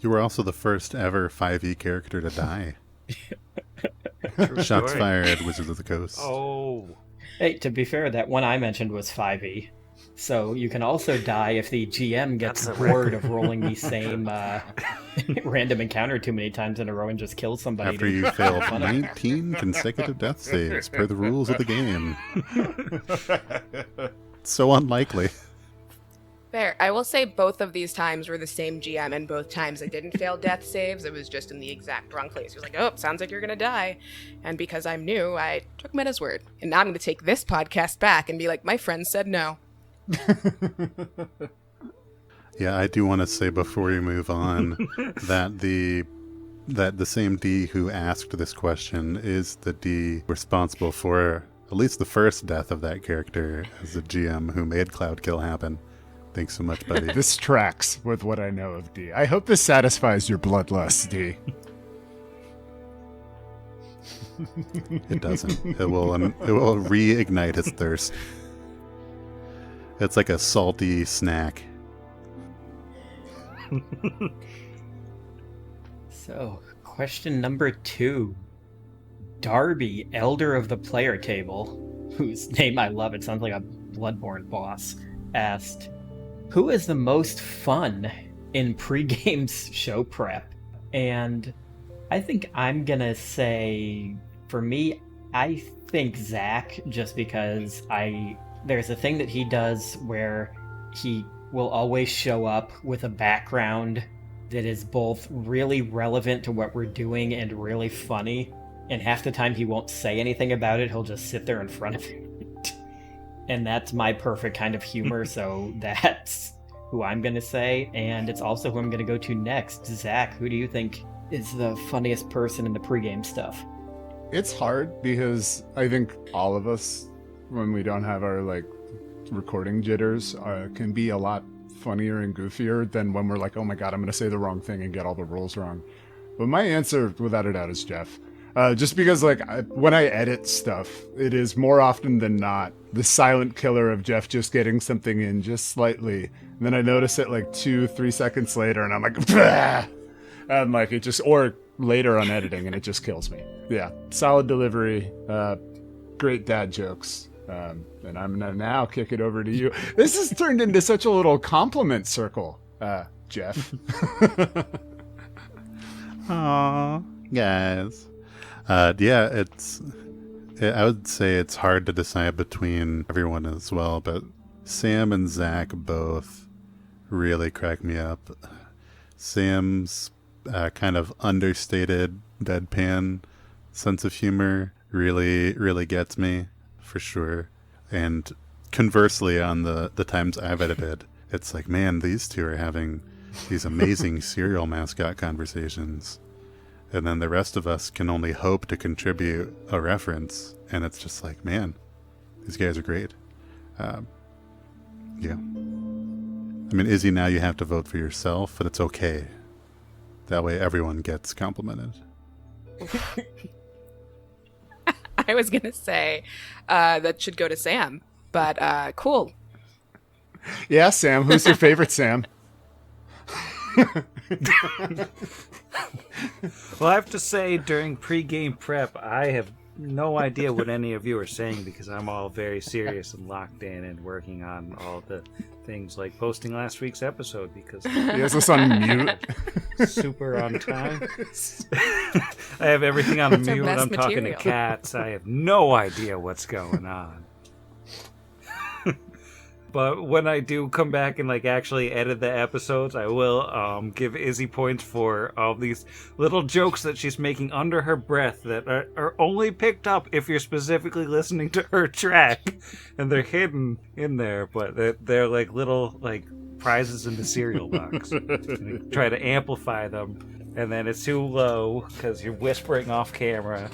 E: You were also the first ever 5e character to die. Shots
G: story.
E: fired, Wizards of the Coast.
G: Oh.
A: Hey, to be fair, that one I mentioned was 5e. So you can also die if the GM gets
C: That's a
A: bored of rolling the same random encounter too many times in a row and just kills somebody.
E: After you failed 19 consecutive death saves per the rules of the game. So unlikely.
D: Fair. I will say both of these times were the same GM, and both times I didn't fail death saves. It was just in the exact wrong place. He was like, oh, sounds like you're going to die. And because I'm new, I took him at his word. And now I'm going to take this podcast back and be like, my friend said no.
E: Yeah, I do want to say before we move on that the same D who asked this question is the D responsible for at least the first death of that character as the GM who made Cloud Kill happen. Thanks so much, buddy.
F: This tracks with what I know of D. I hope this satisfies your bloodlust, D.
E: It doesn't. It will reignite his thirst. It's like a salty snack.
A: So, question number 2. Darby, Elder of the Player Table, whose name I love, it sounds like a Bloodborne boss, asked, who is the most fun in pre-games show prep? And I think I'm gonna say, for me, I think Zach, just because there's a thing that he does where he will always show up with a background that is both really relevant to what we're doing and really funny. And half the time he won't say anything about it, he'll just sit there in front of it. And that's my perfect kind of humor, so that's who I'm gonna say. And it's also who I'm gonna go to next. Zach, who do you think is the funniest person in the pregame stuff?
F: It's hard because I think all of us, when we don't have our recording jitters, can be a lot funnier and goofier than when we're like, oh my god, I'm going to say the wrong thing and get all the rules wrong. But my answer, without a doubt, is Jeff. Just because when I edit stuff, it is more often than not the silent killer of Jeff just getting something in just slightly. And then I notice it 2-3 seconds later and I'm like, bah! And it just, or later on editing, and it just kills me. Yeah, solid delivery, great dad jokes, and I'm gonna now kick it over to you. This has turned into such a little compliment circle, Jeff.
E: Aww, guys. Yeah, I would say it's hard to decide between everyone as well, but Sam and Zach both really crack me up. Sam's kind of understated, deadpan sense of humor really gets me, for sure. And conversely, on the times I've edited, it's like, man, these two are having these amazing cereal mascot conversations. And then the rest of us can only hope to contribute a reference. And it's just like, man, these guys are great. Yeah. I mean, Izzy, now you have to vote for yourself, but it's okay. That way everyone gets complimented.
D: I was going to say that should go to Sam, but cool.
F: Yeah, Sam. Who's your favorite Sam?
C: Well, I have to say, during pre-game prep, I have no idea what any of you are saying because I'm all very serious and locked in and working on all the things like posting last week's episode because
F: He has us on mute.
C: super on time. I have everything on mute.
D: best
C: I'm talking to
D: material.
C: cats. I have no idea what's going on. But when I do come back and like actually edit the episodes, I will give Izzy points for all these little jokes that she's making under her breath that are only picked up if you're specifically listening to her track, and they're hidden in there, but they're like little like prizes in the cereal box. And I try to amplify them, and then it's too low because you're whispering off camera.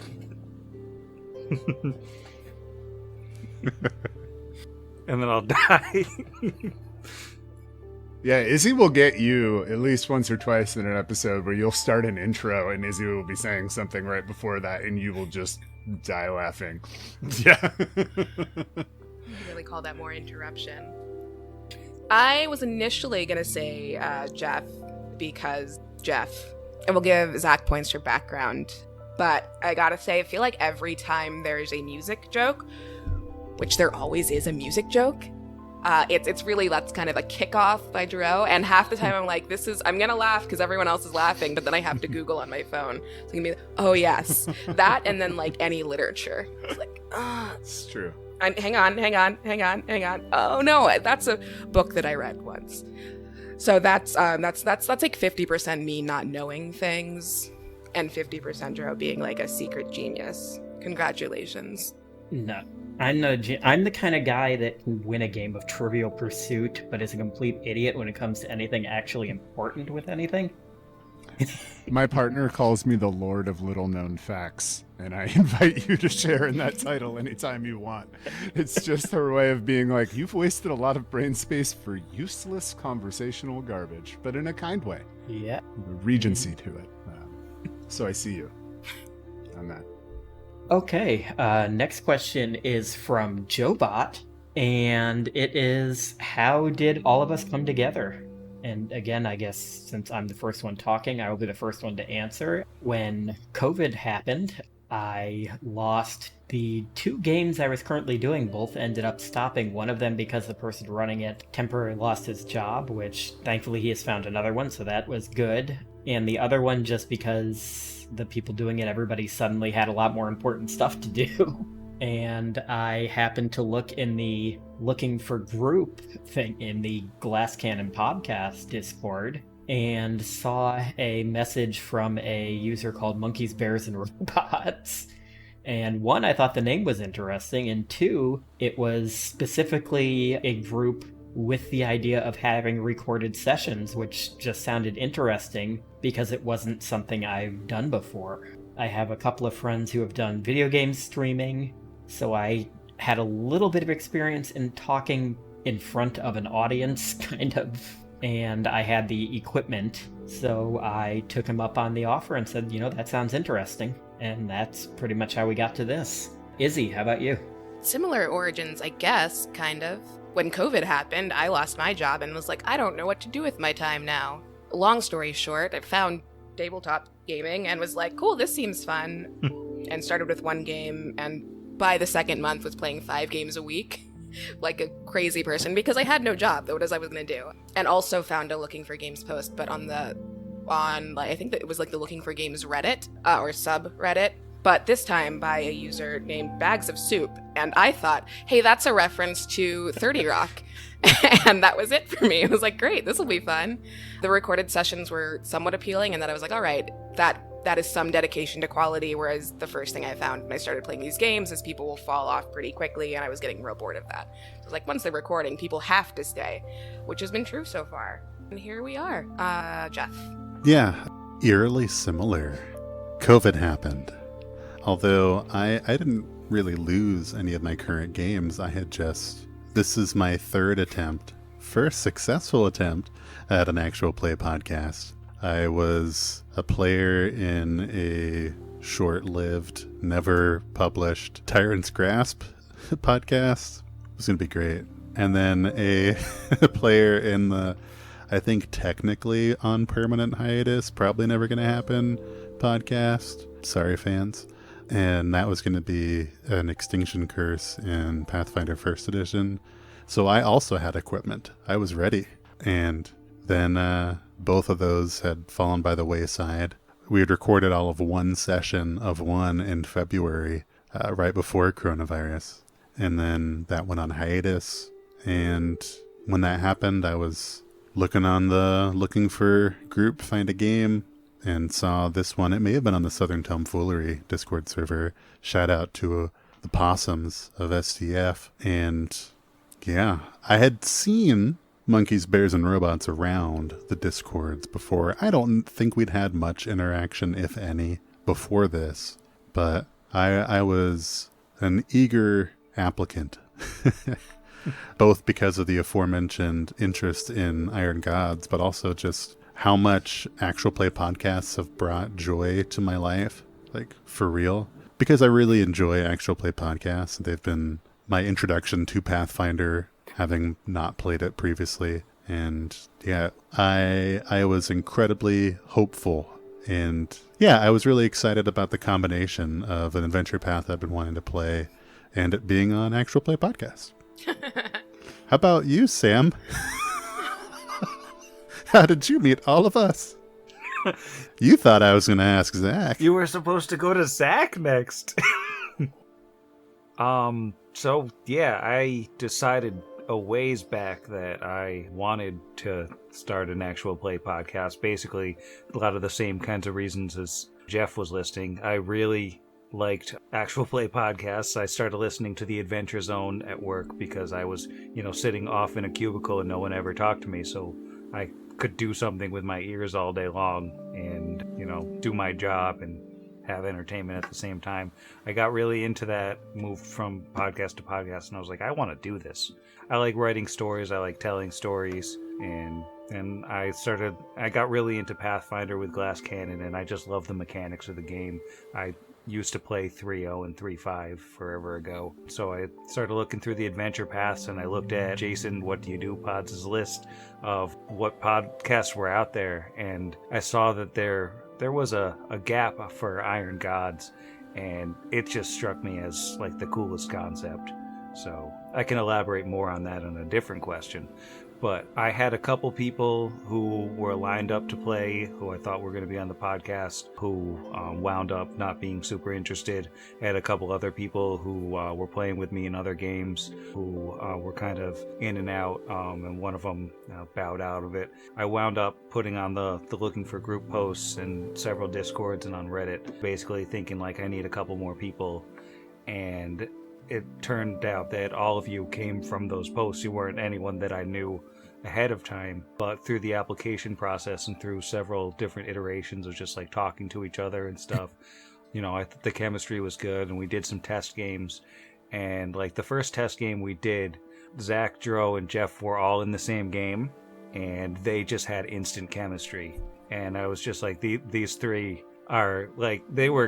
C: And then I'll die.
F: Yeah, Izzy will get you at least once or twice in an episode where you'll start an intro and Izzy will be saying something right before that and you will just die laughing. Yeah.
D: You really call that more interruption. I was initially going to say Jeff because Jeff, and we'll give Zach points for background, but I gotta say, I feel like every time there's a music joke, which there always is a music joke, it's really, that's kind of a kickoff by Dro, and half the time I'm like, I'm gonna laugh because everyone else is laughing, but then I have to Google on my phone. So it's gonna be, oh yes, that, and then like any literature. It's like,
F: It's true.
D: and hang on. Oh no, that's a book that I read once. So that's like 50% me not knowing things, and 50% Dro being like a secret genius. Congratulations.
A: No, I'm the kind of guy that can win a game of Trivial Pursuit, but is a complete idiot when it comes to anything actually important with anything.
F: My partner calls me the Lord of Little Known Facts, and I invite you to share in that title anytime you want. It's just her way of being like, you've wasted a lot of brain space for useless conversational garbage, but in a kind way.
A: Yeah.
F: Regency to it. So I see you on that.
A: Okay, next question is from Jobot, and it is, how did all of us come together? And again, I guess since I'm the first one talking, I will be the first one to answer. When COVID happened, I lost the 2 games I was currently doing. Both ended up stopping. One of them because the person running it temporarily lost his job, which thankfully he has found another one, so that was good. And the other one just because the people doing it, everybody suddenly had a lot more important stuff to do. And I happened to look in the looking for group thing in the Glass Cannon podcast Discord and saw a message from a user called Monkeys, Bears, and Robots. And 1, I thought the name was interesting, and 2, it was specifically a group with the idea of having recorded sessions, which just sounded interesting because it wasn't something I've done before. I have a couple of friends who have done video game streaming, so I had a little bit of experience in talking in front of an audience, kind of, and I had the equipment, so I took him up on the offer and said, that sounds interesting, and that's pretty much how we got to this. Izzy, how about you?
D: Similar origins, I guess, kind of. When COVID happened, I lost my job and was like, I don't know what to do with my time now. Long story short, I found tabletop gaming and was like, cool, this seems fun. And started with 1 game, and by the second month was playing 5 games a week like a crazy person because I had no job. What was I going to do? And also found a Looking for Games post, but on I think that it was like the Looking for Games Reddit or subreddit. But this time by a user named Bags of Soup. And I thought, hey, that's a reference to 30 Rock. And that was it for me. It was like, great, this will be fun. The recorded sessions were somewhat appealing, and then I was like, all right, that is some dedication to quality, whereas the first thing I found when I started playing these games is people will fall off pretty quickly, and I was getting real bored of that. So I was like, once they're recording, people have to stay, which has been true so far. And here we are. Jeff.
E: Yeah, eerily similar. COVID happened. Although I didn't really lose any of my current games. This is my first successful attempt at an actual play podcast. I was a player in a short-lived, never published Tyrant's Grasp podcast. It was going to be great. And then a player in the, I think technically on permanent hiatus, probably never going to happen podcast. Sorry, fans. And that was going to be an Extinction Curse in Pathfinder 1st Edition. So I also had equipment. I was ready. And then both of those had fallen by the wayside. We had recorded all of one session of one in February, right before coronavirus. And then that went on hiatus. And when that happened, I was looking for group, find a game, and saw this one. It may have been on the Southern Tomfoolery Discord server. Shout out to the Possums of STF. And yeah, I had seen Monkeys, Bears, and Robots around the Discords before. I don't think we'd had much interaction, if any, before this. But I was an eager applicant. Both because of the aforementioned interest in Iron Gods, but also just how much actual play podcasts have brought joy to my life, like for real. Because I really enjoy actual play podcasts. They've been my introduction to Pathfinder, having not played it previously. And yeah, I was incredibly hopeful. And yeah, I was really excited about the combination of an adventure path I've been wanting to play and it being on actual play podcast. How about you, Sam? How did you meet all of us? You thought I was going to ask Zach.
C: You were supposed to go to Zach next. So yeah, I decided a ways back that I wanted to start an actual play podcast. Basically, a lot of the same kinds of reasons as Jeff was listing. I really liked actual play podcasts. I started listening to the Adventure Zone at work because I was, sitting off in a cubicle and no one ever talked to me. So I could do something with my ears all day long and, do my job and have entertainment at the same time. I got really into that, moved from podcast to podcast, and I was like, I want to do this. I like writing stories. I like telling stories. And I got really into Pathfinder with Glass Cannon, and I just love the mechanics of the game. I used to play 3.0 and 3.5 forever ago. So I started looking through the adventure paths, and I looked at Jason, What Do You Do Pods' list of what podcasts were out there, and I saw that there was a gap for Iron Gods, and it just struck me as like the coolest concept. So I can elaborate more on that on a different question. But I had a couple people who were lined up to play, who I thought were going to be on the podcast, who wound up not being super interested. I had a couple other people who were playing with me in other games, who were kind of in and out, and one of them bowed out of it. I wound up putting on the looking for group posts and several Discords and on Reddit, basically thinking like I need a couple more people. And it turned out that all of you came from those posts. You weren't anyone that I knew ahead of time, but through the application process and through several different iterations of just like talking to each other and stuff, the chemistry was good, and we did some test games. And like the first test game we did, Zach, Dro, and Jeff were all in the same game, and they just had instant chemistry. And I was just like, these three are like, they were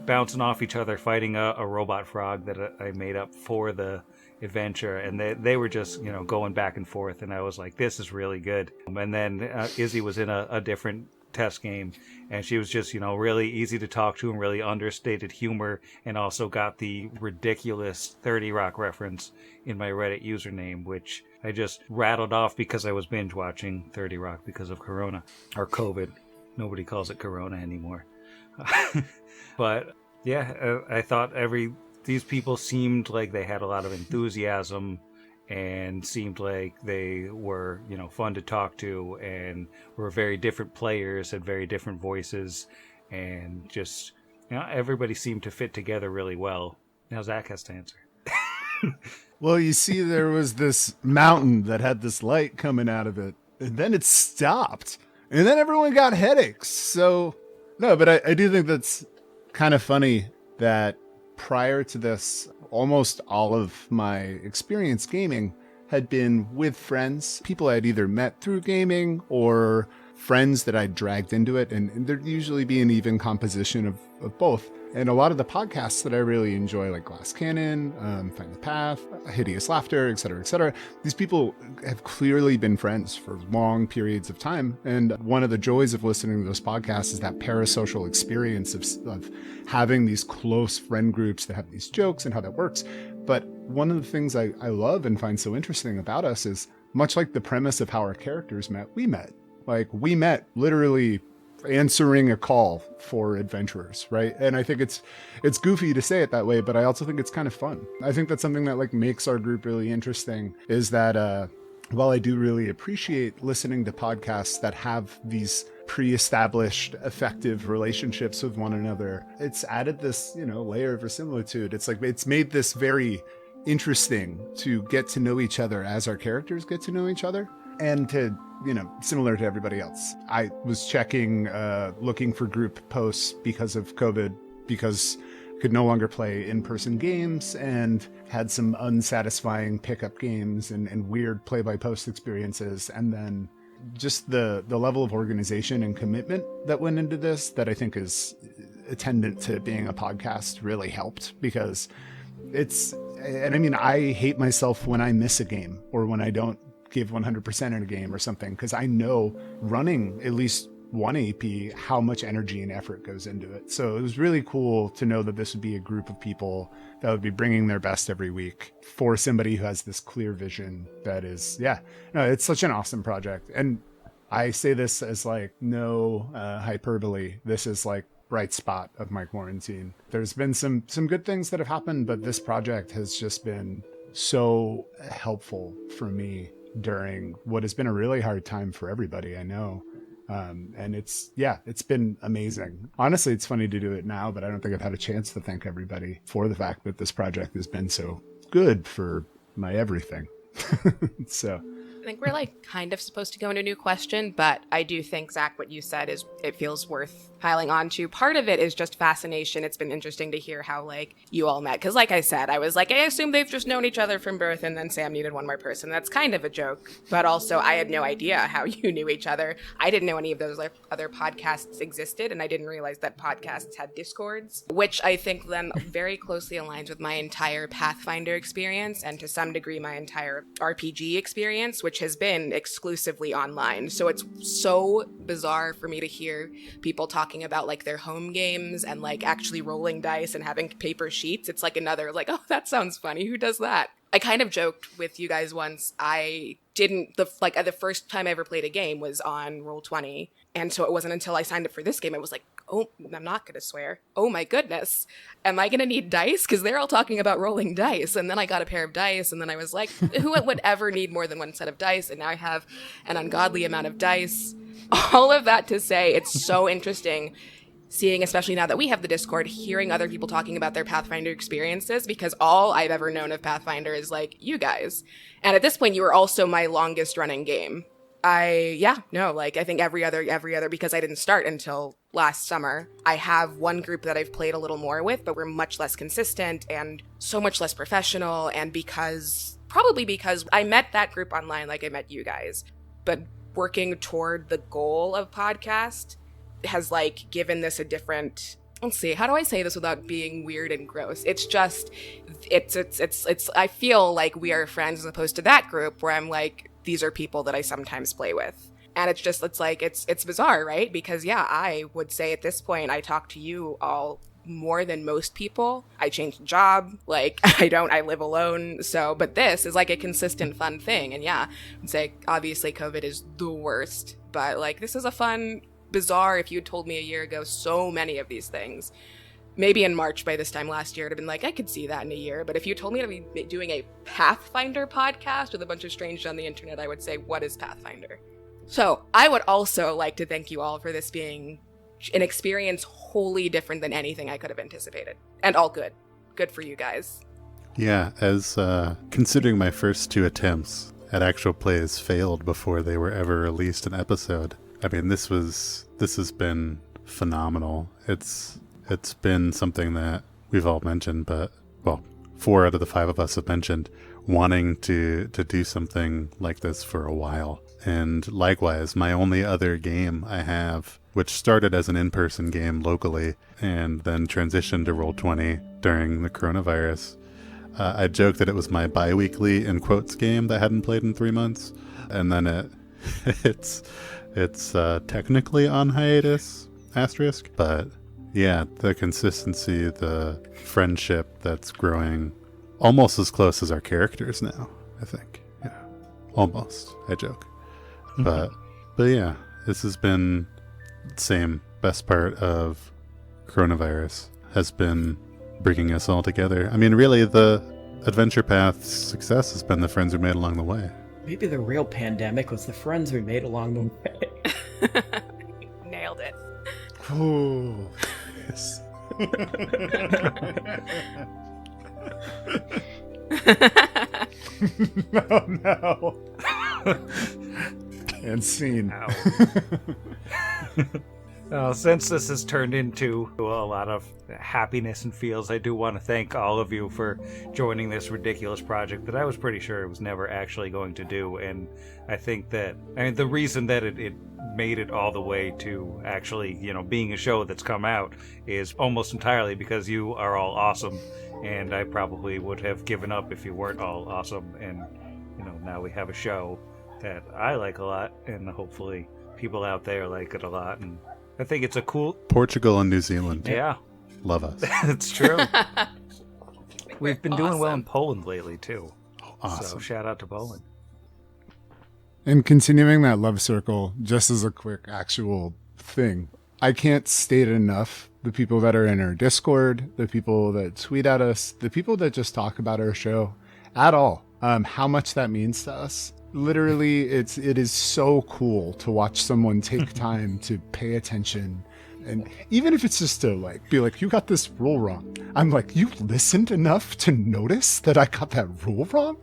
C: bouncing off each other, fighting a robot frog that I made up for the adventure, and they were just going back and forth, and I was like, this is really good. And then Izzy was in a different test game, and she was just really easy to talk to and really understated humor, and also got the ridiculous 30 Rock reference in my Reddit username, which I just rattled off because I was binge watching 30 Rock because of Corona or COVID. Nobody calls it Corona anymore. But yeah, I thought these people seemed like they had a lot of enthusiasm and seemed like they were, fun to talk to, and were very different players, had very different voices, and just, everybody seemed to fit together really well. Now Zach has to answer.
F: Well, you see, there was this mountain that had this light coming out of it, and then it stopped, and then everyone got headaches. So, no, but I do think that's kind of funny that prior to this, almost all of my experience gaming had been with friends, people I'd either met through gaming or friends that I dragged into it, and there'd usually be an even composition of both. And a lot of the podcasts that I really enjoy, like Glass Cannon, Find the Path, Hideous Laughter, etc., these people have clearly been friends for long periods of time. And one of the joys of listening to those podcasts is that parasocial experience of having these close friend groups that have these jokes and how that works. But one of the things I love and find so interesting about us is, much like the premise of how our characters met, we met. Like, we met literally answering a call for adventurers, right? And I think it's goofy to say it that way, but I also think it's kind of fun. I think that's something that like makes our group really interesting, is that while I do really appreciate listening to podcasts that have these pre-established effective relationships with one another, it's added this, layer of verisimilitude. It's like, it's made this very interesting to get to know each other as our characters get to know each other, and to, similar to everybody else. I was checking, looking for group posts because of COVID, because I could no longer play in-person games, and had some unsatisfying pickup games and weird play-by-post experiences. And then just the level of organization and commitment that went into this, that I think is attendant to being a podcast, really helped, because I hate myself when I miss a game or when I don't give 100% in a game or something, because I know running at least one AP, how much energy and effort goes into it. So it was really cool to know that this would be a group of people that would be bringing their best every week for somebody who has this clear vision. That is, it's such an awesome project. And I say this as like no hyperbole. This is like bright spot of my quarantine. There's been some good things that have happened, but this project has just been so helpful for me during what has been a really hard time for everybody, I know. And it's been amazing. Honestly, it's funny to do it now, but I don't think I've had a chance to thank everybody for the fact that this project has been so good for my everything. So
D: I think we're like kind of supposed to go into a new question, but I do think, Zach, what you said is, it feels worth piling on to. Part of it is just fascination. It's been interesting to hear how like you all met, because like I said, I was like, I assume they've just known each other from birth, and then Sam needed one more person. That's kind of a joke, but also I had no idea how you knew each other. I didn't know any of those like other podcasts existed, and I didn't realize that podcasts had Discords, which I think then very closely aligns with my entire Pathfinder experience, and to some degree my entire RPG experience, which has been exclusively online. So it's so bizarre for me to hear people talking about like their home games and like actually rolling dice and having paper sheets. It's like another like, oh, that sounds funny. Who does that? I kind of joked with you guys once. I didn't, the first time I ever played a game was on Roll20. And so it wasn't until I signed up for this game, I was like, oh, I'm not going to swear. Oh my goodness. Am I going to need dice? Because they're all talking about rolling dice. And then I got a pair of dice, and then I was like, who would ever need more than one set of dice? And now I have an ungodly amount of dice. All of that to say, it's so interesting seeing, especially now that we have the Discord, hearing other people talking about their Pathfinder experiences, because all I've ever known of Pathfinder is like you guys. And at this point, you were also my longest running game. I think every other, because I didn't start until last summer. I have one group that I've played a little more with, but we're much less consistent and so much less professional. And probably because I met that group online like I met you guys, but working toward the goal of podcast has like given this a different, let's see, how do I say this without being weird and gross? It's just, I feel like we are friends as opposed to that group where I'm like, these are people that I sometimes play with. And it's bizarre, right? Because I would say at this point, I talk to you all more than most people. I changed job, like I live alone. So, but this is like a consistent fun thing. And I'd say obviously COVID is the worst, but like this is a fun, bizarre, if you had told me a year ago so many of these things, maybe in March by this time last year, I'd have been like, I could see that in a year. But if you told me to be doing a Pathfinder podcast with a bunch of strangers on the internet, I would say, what is Pathfinder? So I would also like to thank you all for this being an experience wholly different than anything I could have anticipated. And all good. Good for you guys.
E: Yeah, as considering my first two attempts at actual plays failed before they were ever released an episode. I mean, this has been phenomenal. It's been something that we've all mentioned, but, well, 4 out of the 5 of us have mentioned wanting to do something like this for a while. And likewise, my only other game I have, which started as an in-person game locally and then transitioned to Roll20 during the coronavirus. I joked that it was my bi-weekly, in quotes, game that I hadn't played in 3 months. And then it's technically on hiatus, asterisk. But yeah, the consistency, the friendship that's growing almost as close as our characters now, I think. Yeah, almost, I joke. But yeah, this has been the same. Best part of coronavirus has been bringing us all together. I mean, really, the Adventure Path's success has been the friends we made along the way.
A: Maybe the real pandemic was the friends we made along the way.
D: Nailed it.
F: Oh, yes. Oh, no. And scene.
C: Since this has turned into a lot of happiness and feels, I do want to thank all of you for joining this ridiculous project that I was pretty sure it was never actually going to do. And I think that, the reason that it made it all the way to actually, being a show that's come out is almost entirely because you are all awesome. And I probably would have given up if you weren't all awesome. And, now we have a show that I like a lot, and hopefully people out there like it a lot. And I think it's a cool...
E: Portugal and New Zealand.
C: Yeah.
E: Love us.
C: It's true. We've been doing well in
D: Awesome.
C: Poland lately, too.
E: Awesome.
C: So shout out to Poland.
F: And continuing that love circle, just as a quick actual thing, I can't state enough the people that are in our Discord, the people that tweet at us, the people that just talk about our show at all, how much that means to us. Literally, it is so cool to watch someone take time to pay attention. And even if it's just to be like, you got this rule wrong. I'm like, you listened enough to notice that I got that rule wrong?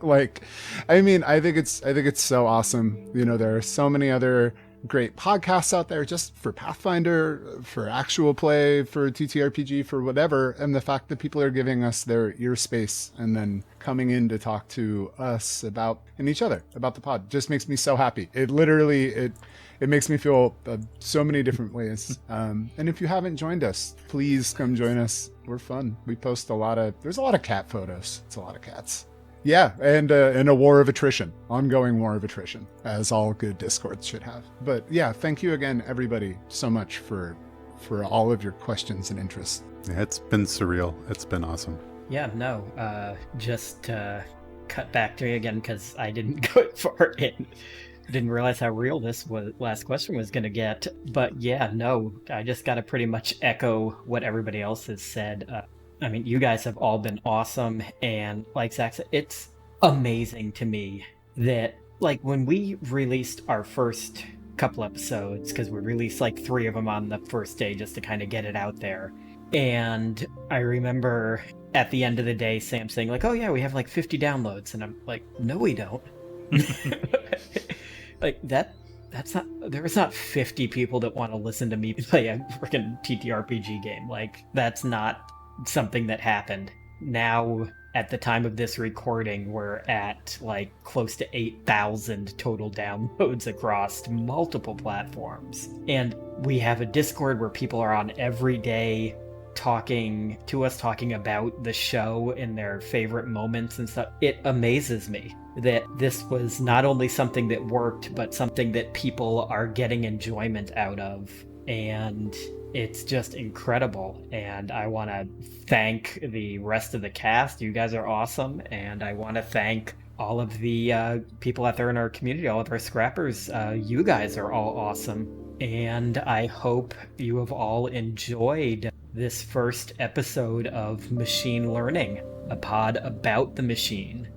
F: I think it's so awesome. There are so many other great podcasts out there just for Pathfinder, for actual play, for TTRPG, for whatever. And the fact that people are giving us their ear space and then coming in to talk to us about each other about the pod just makes me so happy. It literally, it makes me feel so many different ways. And if you haven't joined us, please come join us. We're fun. We post there's a lot of cat photos. It's a lot of cats. Yeah, and a war of attrition, ongoing war of attrition, as all good Discords should have. But yeah, thank you again, everybody, so much for all of your questions and interests.
E: Yeah, it's been surreal. It's been awesome.
A: Yeah, no, just cut back to me again because I didn't go far in. Didn't realize how real this last question was going to get. But yeah, no, I just got to pretty much echo what everybody else has said. You guys have all been awesome. And like Zach said, it's amazing to me that when we released our first couple episodes, because we released 3 of them on the first day just to kind of get it out there. And I remember at the end of the day, Sam saying oh yeah, we have 50 downloads. And I'm like, no, we don't. That's not, there's not 50 people that want to listen to me play a freaking TTRPG game. That's not something that happened. Now, at the time of this recording, we're at close to 8,000 total downloads across multiple platforms. And we have a Discord where people are on every day talking to us, talking about the show and their favorite moments and stuff. It amazes me that this was not only something that worked, but something that people are getting enjoyment out of. And it's just incredible. And I want to thank the rest of the cast. You guys are awesome. And I want to thank all of the people out there in our community, all of our scrappers. You guys are all awesome. And I hope you have all enjoyed this first episode of Machine Learning, a pod about the machine.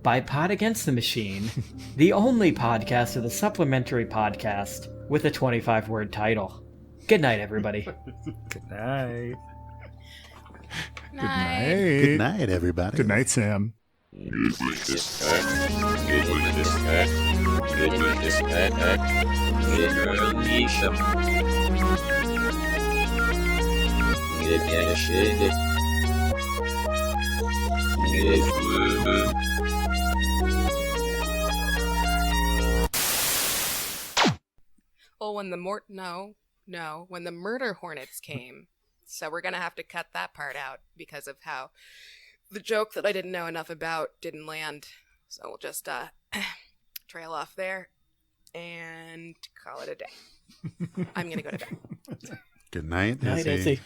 A: By Pod Against the Machine, the only podcast of the supplementary podcast with a 25-word title. Good night, everybody.
C: Good night.
F: Good night.
E: Good night, everybody.
F: Good night, Sam.
B: Good with this pack. Good with this pack. Good with this pack. Good Nisha. Good Ganashid. Good Woo.
D: when the when the murder hornets came. So we're gonna have to cut that part out because of how the joke that I didn't know enough about didn't land. So we'll just trail off there and call it a day. I'm gonna go to bed.
E: Good night,
A: Night,
E: Izzy.
A: Izzy.